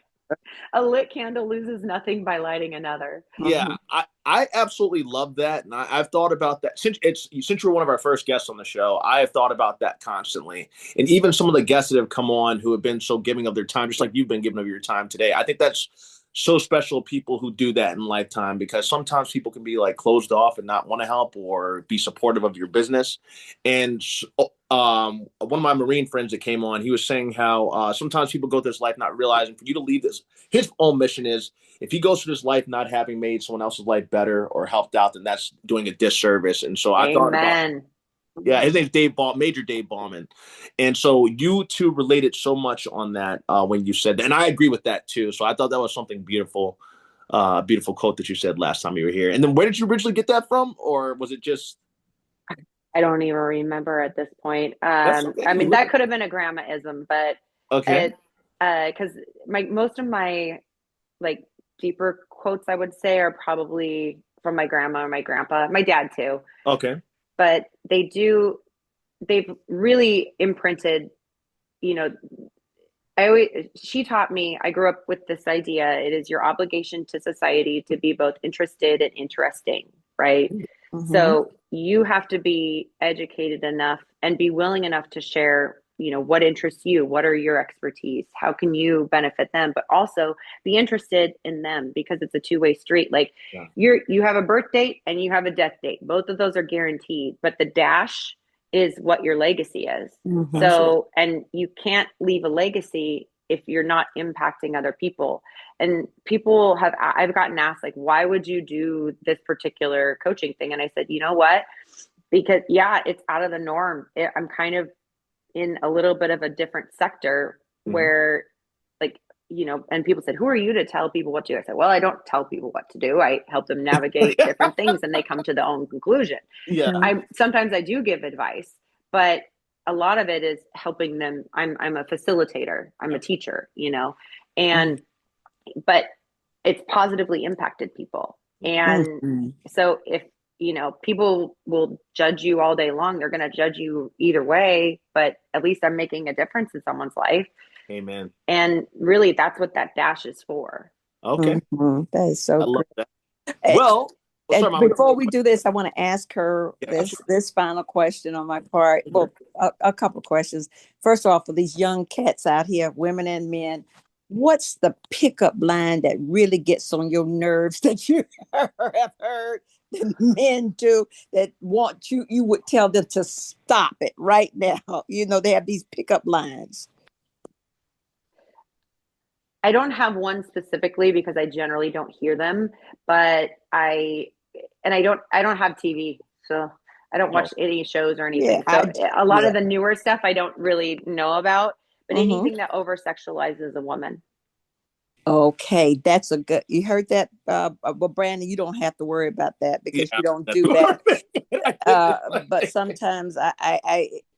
A lit candle loses nothing by lighting another. Yeah, I absolutely love that, and I've thought about that since you're one of our first guests on the show. I have thought about that constantly, and even some of the guests that have come on who have been so giving of their time, just like you've been giving of your time today. I think that's so special, people who do that in lifetime, because sometimes people can be like closed off and not want to help or be supportive of your business. And one of my Marine friends that came on, he was saying how sometimes people go through this life not realizing for you to leave this, his own mission is if he goes through this life not having made someone else's life better or helped out, then that's doing a disservice. And so I thought about, yeah, his name's Dave Major Dave Ballman. And so you two related so much on that when you said that. And I agree with that too. So I thought that was something beautiful, beautiful quote that you said last time you were here. And then where did you originally get that from? Or was it just? I don't even remember at this point. I mean, that could have been a grandmaism, but because most of my like deeper quotes, I would say, are probably from my grandma or my grandpa, my dad too. Okay. But they've really imprinted, she taught me, I grew up with this idea, it is your obligation to society to be both interested and interesting, right? So you have to be educated enough and be willing enough to share, what interests you, what are your expertise, how can you benefit them, but also be interested in them, because it's a two-way street. Like you have a birth date and you have a death date. Both of those are guaranteed, but the dash is what your legacy is. So, and you can't leave a legacy if you're not impacting other people. And I've gotten asked, like, why would you do this particular coaching thing? And I said, you know what? Because it's out of the norm. I'm kind of in a little bit of a different sector where, like, and people said, who are you to tell people what to do? I said, well, I don't tell people what to do. I help them navigate different things and they come to their own conclusion. Sometimes I do give advice, but a lot of it is helping them. I'm a facilitator. I'm a teacher, but it's positively impacted people. And so if, people will judge you all day long, they're going to judge you either way, but at least I'm making a difference in someone's life. Amen. And really, that's what that dash is for. Okay. That is so I love great. that. Well, before we do this, I want to ask her this final question on my part. Well, a couple of questions. First of all, for these young cats out here, women and men, what's the pickup line that really gets on your nerves that you have heard that men do that want you would tell them to stop it right now? They have these pickup lines. I don't have one specifically because I generally don't hear them, but I don't have TV, so I don't Oh, watch any shows or Yeah, anything. So a lot yeah. of the newer stuff I don't really know about, but Mm-hmm. anything that over sexualizes a woman. Okay, that's a good. You heard that, well, Brandon. You don't have to worry about that because yeah. you don't That's do one that. thing I did. But sometimes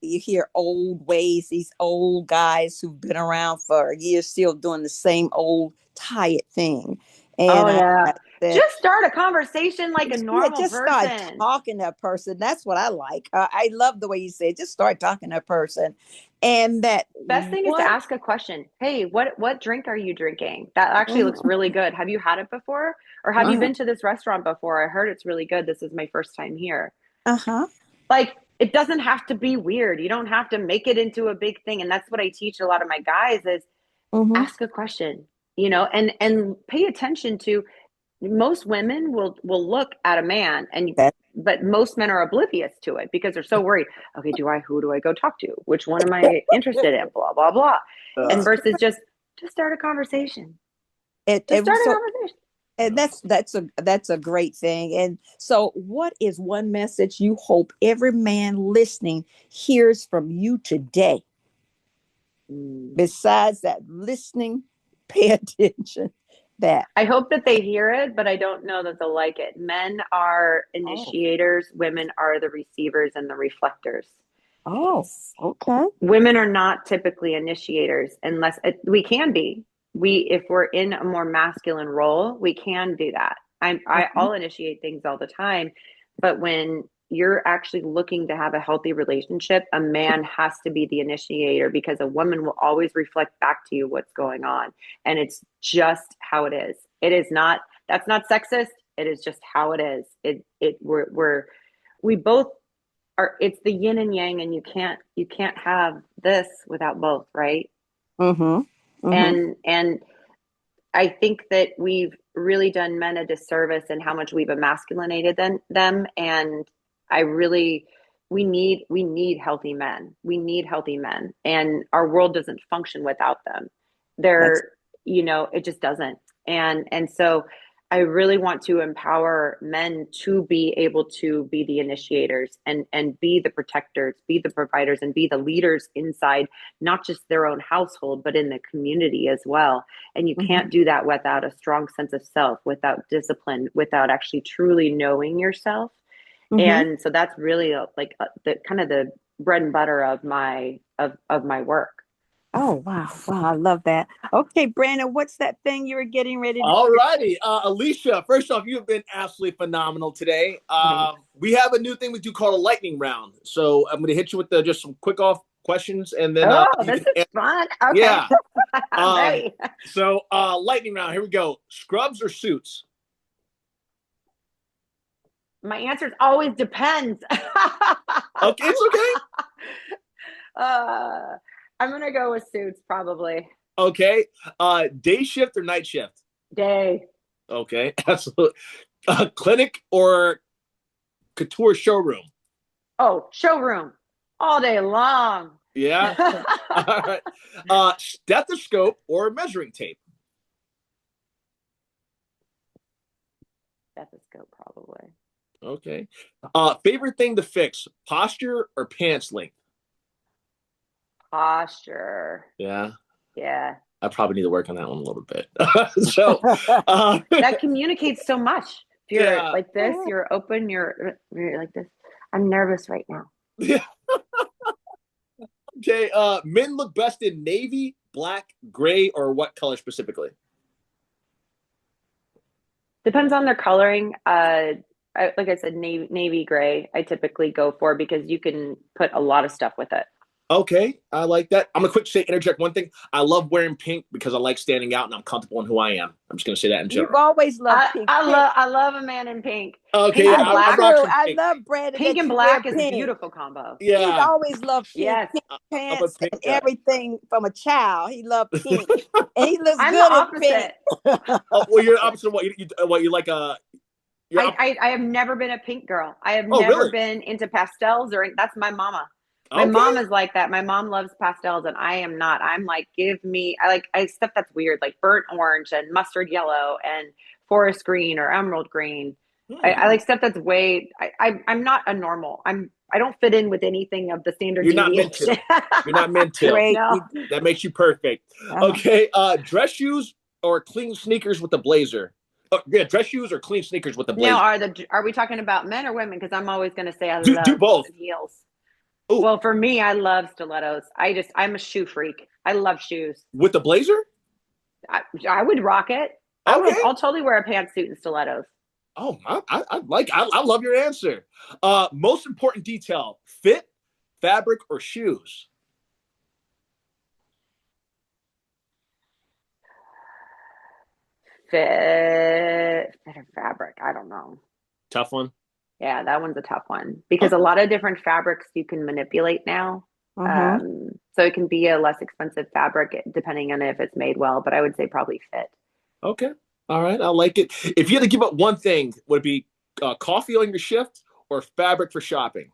you hear old ways. These old guys who've been around for years still doing the same old tired thing, Oh and yeah. I said, Just start a conversation like a yeah, normal just start person. talking to a person. That's what I like. I love the way you say it. Just start talking to a person, and that Best thing is to one. ask a question. Hey, what drink are you drinking? That actually looks Mhm, really good. Have you had it before? Or have you uh-huh, been to this restaurant before? I heard it's really good. This is my first time here. uh-huh. Like, it doesn't have to be weird. You don't have to make it into a big thing. And that's what I teach a lot of my guys is Mm-hmm. ask a question, and pay attention to most women will look at a man and That. but most men are oblivious to it because they're so worried. Okay, who do I go talk to? Which one am I interested in? Blah blah blah. And Uh, versus just start a conversation. and, Just and start a so conversation. and that's a great thing. And so, what is one message you hope every man listening hears from you today? Mm. Besides that, listening, pay attention. That. I hope that they hear it, but I don't know that they'll like it. Men are Oh, initiators, women are the receivers and the reflectors. oh, okay. Women are not typically initiators unless we can be. If we're in a more masculine role, we can do that. Mhm, I'll initiate things all the time, but when you're actually looking to have a healthy relationship, a man has to be the initiator because a woman will always reflect back to you what's going on, and it's just how it is. It is not. That's not sexist. It is just how it is. We both are. It's the yin and yang, and you can't have this without both, right? mhm, mhm. And I think that we've really done men a disservice in how much we've emasculated them. And I really, we need healthy men. We need healthy men, and our world doesn't function without them. That's. They're, it just doesn't. And so I really want to empower men to be able to be the initiators and be the protectors, be the providers, and be the leaders inside not just their own household, but in the community as well. And you Mhm, can't do that without a strong sense of self, without discipline, without actually truly knowing yourself. mhm. And so that's really the kind of the bread and butter of my work. Oh, wow, wow! I love that. Okay, Brandon, what's that thing you were getting ready to? all righty. Alicia, first off, you have been absolutely phenomenal today. Thanks. We have a new thing we do called a lightning round. So I'm going to hit you with just some quick off questions, and then Oh, you this can, is fun. Okay. yeah. I'm Um, ready. so lightning round. Here we go. Scrubs or suits? My answer is always depends. Okay, it's okay. uh, I'm gonna go with suits probably. Okay. Day shift or night shift? Day. Okay, absolutely. Clinic or couture showroom? Oh, showroom all day long. Yeah. All right. Stethoscope or measuring tape? Stethoscope probably. Okay. Favorite thing to fix: posture or pants length? Posture. Yeah, Yeah. I probably need to work on that one a little bit. So, uh, That communicates so much. If you're yeah, like this, you're open, you're like this. I'm nervous right now. yeah. Okay. Men look best in navy, black, gray, or what color specifically? Depends on their coloring. Like I said, navy gray. I typically go for because you can put a lot of stuff with it. Okay, I like that. I'm gonna quick say interject one thing. I love wearing pink because I like standing out and I'm comfortable in who I am. I'm just gonna say that in You've general. always loved pink. Pink. I love a man in pink. Okay, Pink yeah, and I I'm black. do. rocking I pink. love Brandon Pink that and you wear black is a pink. beautiful combo. He's Yeah, always loved pink, Yes. pink I'm a pants pink and guy. everything from a child. He loved pink, and he looks I'm the good in pink. opposite. Oh, well, you're the opposite of what you like. You're up. I have never been a pink girl. I have Oh, never really? been into pastels or that's my mama. My Okay. mom is like that. My mom loves pastels and I am not. I'm like, give me I stuff that's weird, like burnt orange and mustard yellow and forest green or emerald green. I Hmm. like stuff that's way I'm not a normal. I don't fit in with anything of the standard You're not meant deviation. to. You're not meant to. Great. No. That makes you perfect. Uh-huh. Okay. Dress shoes or clean sneakers with a blazer. Yeah, dress shoes or clean sneakers with a Now, blazer. are we talking about men or women? Because I'm always going to say I Do love both. some heels. Oh, Well, for me, I love stilettos. I'm a shoe freak. I love shoes. with the blazer? I would rock it. Okay. I'll totally wear a pantsuit and stilettos. Oh, I love your answer. Most important detail: fit, fabric, or shoes. Fit or fabric. I don't know. Tough one. Yeah, that one's a tough one because a lot of different fabrics you can manipulate now. Uh-huh. So it can be a less expensive fabric depending on if it's made well, but I would say probably fit. Okay. All right. I like it. If you had to give up one thing, would it be coffee on your shift or fabric for shopping?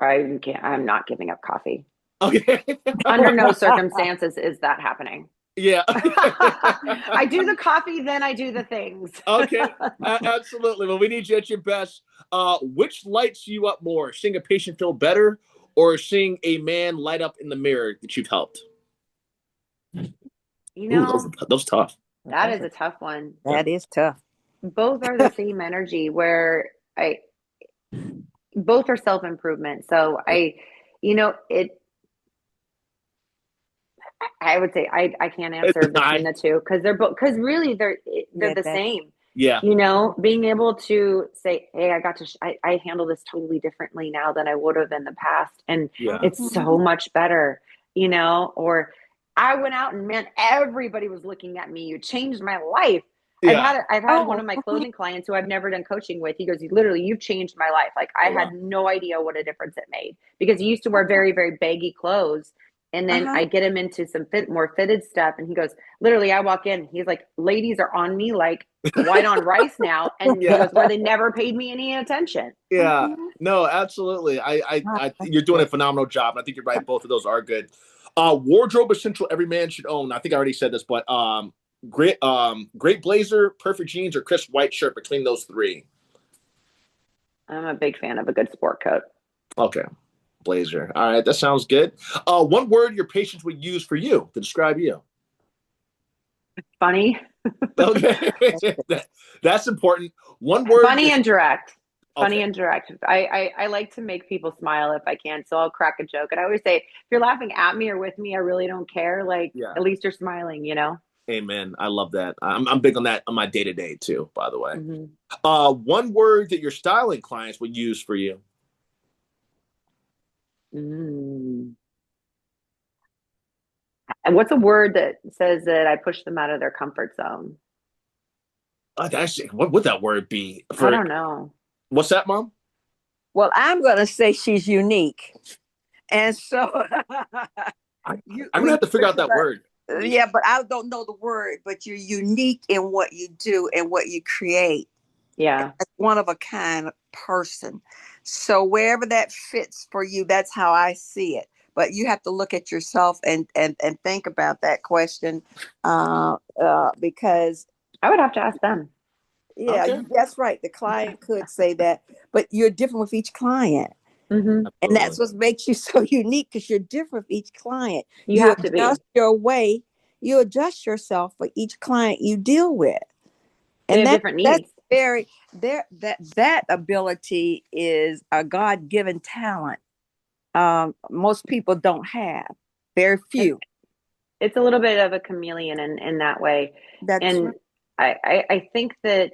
I'm not giving up coffee. Okay. Under no circumstances is that happening. Yeah. I do the coffee, then I do the things. Okay. Absolutely. Well, we need you at your best. Which lights you up more? Seeing a patient feel better or seeing a man light up in the mirror that you've helped? You Ooh, know, those tough. that is a tough one. Yeah. That is tough. Both are the same energy where I both are self-improvement. So you know, I would say I can't answer between the two because they're both because really they're Yeah, the that same. Yeah. You know, being able to say, "Hey, I got to I handle this totally differently now than I would have in the past, and Yeah. it's so much better." You know, or I went out and man, everybody was looking at me. You changed my life. Yeah. I've had one oh, of my clothing clients who I've never done coaching with. He goes, literally, you've changed my life. Like I Oh, wow. had no idea what a difference it made because he used to wear very, very baggy clothes. And then uh-huh. I get him into some more fitted stuff. And he goes, literally, I walk in, he's like, ladies are on me like white on rice now. And he Yeah. goes, where they never paid me any attention. Yeah. Uh-huh. No, absolutely. Ah, that's You're doing a good. phenomenal job. I think you're right. Both of those are good. Wardrobe essential every man should own. I think I already said this, but great blazer, perfect jeans, or crisp white shirt between those three. I'm a big fan of a good sport coat. Okay. Blazer. All right, that sounds good. One word your patients would use for you to describe you. Funny, Okay. That's important. One word funny you're and direct. Funny okay. and direct. I like to make people smile if I can. So I'll crack a joke. And I always say, if you're laughing at me or with me, I really don't care. Like, Yeah. at least you're smiling, you know? Amen. I love that. I'm big on that on my day to day too, by the way. Mm-hmm. One word that your styling clients would use for you. Mm. And what's a word that says that I push them out of their comfort zone? Actually, what would that word be I for? don't know. What's that, Mom? Well, I'm going to say she's unique. And so I, you I'm gonna when have to you figure out that word, Alicia. yeah, but I don't know the word, but you're unique in what you do and what you create. Yeah. As one of a kind person. So wherever that fits for you, that's how I see it. But you have to look at yourself and think about that question because I would have to ask them. yeah, Okay. that's right. The client could say that, but you're different with each client. Mm-hmm. And that's Absolutely. what makes you so unique because you're different with each client. You You have to be. adjust your way, you adjust yourself for each client you deal with. They And have different that's needs. very there that ability is a God-given talent. Most people don't have. Very It's, few. it's a little bit of a chameleon in that way. That's And right. I think that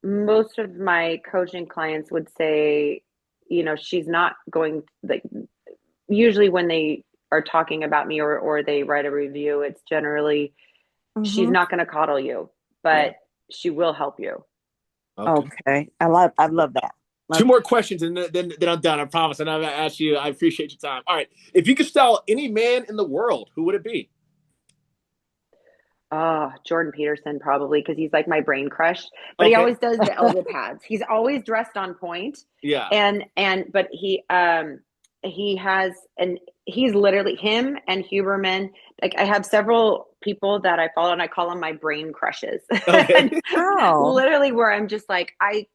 most of my coaching clients would say she's not going, like, usually when they are talking about me or they write a review, it's generally, she's Mm-hmm. not going to coddle you, Yeah. but she will help you. Okay. Okay. I love that. Two more questions and then I'm done. I promise. And I'm gonna ask you. I appreciate your time. All right. If you could style any man in the world, who would it be? Oh, Jordan Peterson, probably, because he's like my brain crush, but he Okay. always does the elbow pads. He's always dressed on point. Yeah. But he has, and he's literally, him and Huberman. Like, I have several people that I follow and I call them my brain crushes. Okay. And Oh, literally where I'm just like, I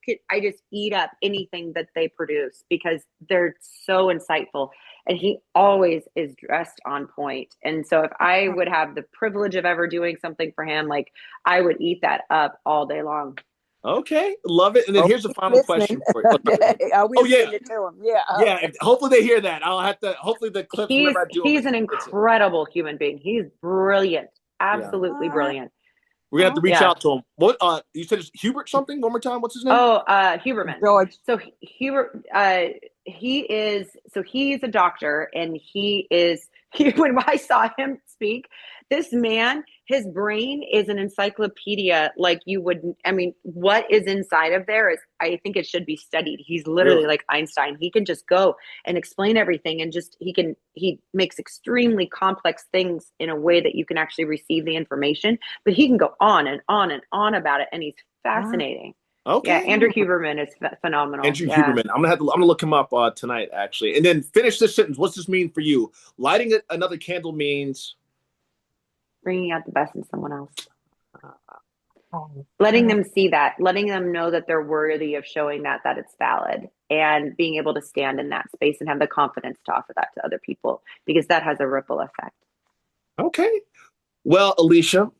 just eat up anything that they produce because they're so insightful. And he always is dressed on point. And so if I would have the privilege of ever doing something for him, like, I would eat that up all day long. Okay. Love it. And then oh, here's the he's final listening. question for you. Oh, sorry. We'll Oh, yeah. send it to him. Yeah. Yeah. Hopefully they hear that. I'll have to. Hopefully the clips He's whenever I do them, he's an it's it. incredible human being. He's brilliant. Yeah. Absolutely What? brilliant. We're gonna have to reach Yeah. out to him. What? You said it's Hubert something. One more time. What's his name? Oh, Huberman. George. So Huber, he's a doctor, and when I saw him speak, this man, his brain is an encyclopedia. Like, you would, I mean, what is inside of there is, I think it should be studied. He's literally Really? like Einstein. He can just go and explain everything, and he makes extremely complex things in a way that you can actually receive the information, but he can go on and on and on about it, and he's Wow. fascinating. Yeah, Okay. Andrew Huberman is phenomenal. Andrew Yeah, Huberman. I'm gonna look him up tonight actually, and then finish this sentence. What's this mean for you? Lighting another candle means. bringing out the best in someone else, Oh, letting them see that, letting them know that they're worthy of showing that it's valid, and being able to stand in that space and have the confidence to offer that to other people, because that has a ripple effect. Okay. Well, Alicia,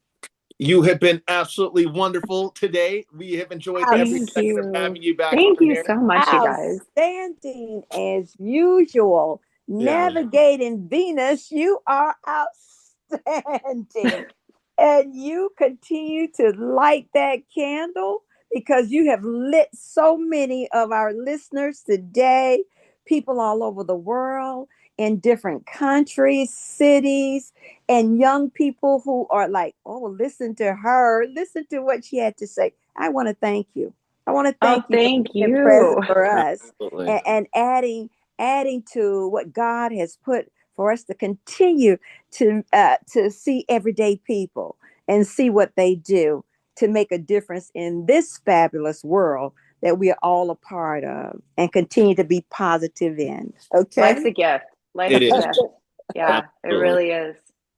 you have been absolutely wonderful today. We have enjoyed every Thank second of you. having you back Thank on you here. so much, you guys. outstanding as usual. Yeah. Navigating Venus, you are outstanding. And you continue to light that candle because you have lit so many of our listeners today, people all over the world, in different countries, cities, and young people who are like, oh, listen to her, listen to what she had to say. I want to thank you. I want to Oh, thank you for thank being present you. for us Absolutely. and adding to what God has put for us to continue to see everyday people and see what they do to make a difference in this fabulous world that we are all a part of and continue to be positive in. Life's Okay. a gift. Life's It a is. gift. Yeah, it Absolutely. really is.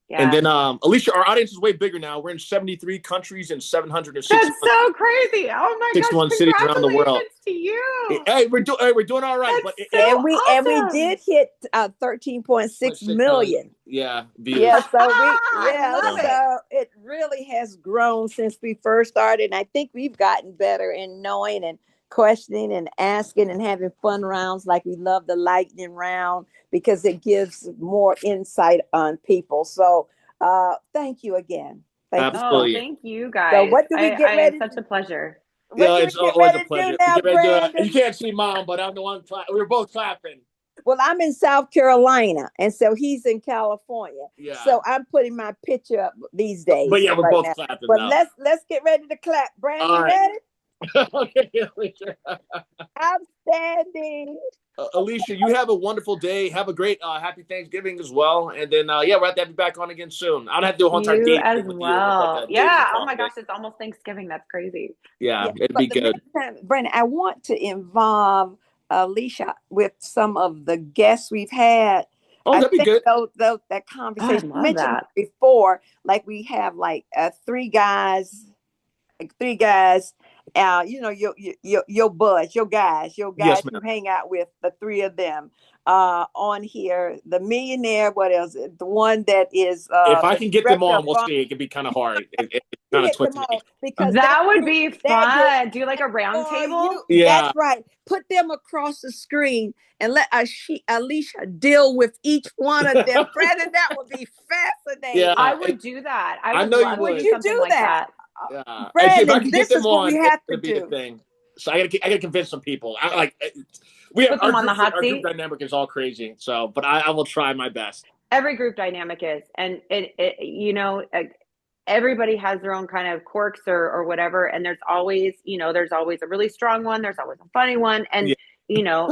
And Yeah. then Alicia, our audience is way bigger now. We're in 73 countries and That's 761 so crazy. Oh my gosh, cities around the world. congratulations to you. Hey, we're doing all right, but That's so And we awesome. did hit 13.6 6 million, million. yeah, Yeah, views. I love So, it. so it really has grown since we first started. And I think we've gotten better in knowing and questioning and asking and having fun rounds like we love the lightning round because it gives more insight on people. So thank you again. Thank you so Oh, much. absolutely. thank you So guys. what do we get It's ready such to a pleasure. what Yeah, do we it's get always a ready to do pleasure. We now, get ready to do it. You Brandon? can't see mom, but I'm the one. We were both clapping. Well, I'm in South Carolina, and so he's in California. Yeah, So I'm putting my picture up these but days yeah, we're right both now. clapping But now. let's get ready to clap. Brandon, All you right. ready? Okay, Alicia. Outstanding. Alicia, you have a wonderful day. Have a great, happy Thanksgiving as well. And then, yeah, we'll have to have you back on again soon. I don't have to do a whole entire You date as thing with you. Just like well. a David Yeah. Oh talk my thing. gosh, it's almost Thanksgiving. That's crazy. Yeah, Yeah, it'd be but the good. next time, Brandon, I want to involve Alicia with some of the guests we've had. Oh, I that'd be think good. though that Oh, I conversation you love mentioned that. before, like we have like three guys, your buds, your Yes, guys you ma'am. hang out with, the three of them on here. The millionaire, what else? The one that is If I the can get them director of on, we'll farm. see. It can be kind of hard. It's You kind of hit them twisty. all because That would be that group fun. Do like a round for table. you. That's Yeah, right. Put them across the screen and let Alicia deal with each one of them. Brandon, that would be fascinating. I yeah. would do that. I I would know you love to Would do would. you something do like that? that. Uh, Yeah. If I Brandon, can get this them is what we on, it's have to gonna be a do. thing. So I gotta convince some people. Put them on the hot our group seat. dynamic is all crazy. So, but I will try my best. Every group dynamic is, and everybody has their own kind of quirks or whatever. And there's always a really strong one. There's always a funny one. And, Yeah.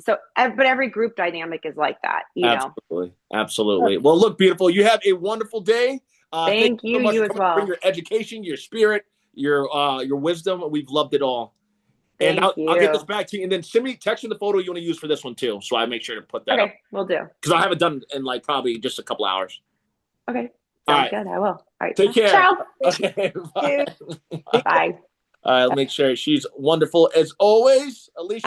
but every group dynamic is like that. Absolutely. Absolutely. Well, look, beautiful. You have a wonderful day. Thank Thank you so you, much you for as coming to bring well. your education, your spirit, your wisdom. We've loved it all. And Thank I'll get this you. back to you. And then send me, text me the photo you want to use for this one too. So I make sure to put that up. Okay, we'll do. Because I'll have it done in like probably just a couple hours. Okay, All sounds right. good. I will. All right. Take care. Ciao. Okay. Bye. Bye. All right. Make sure she's wonderful as always. Alicia.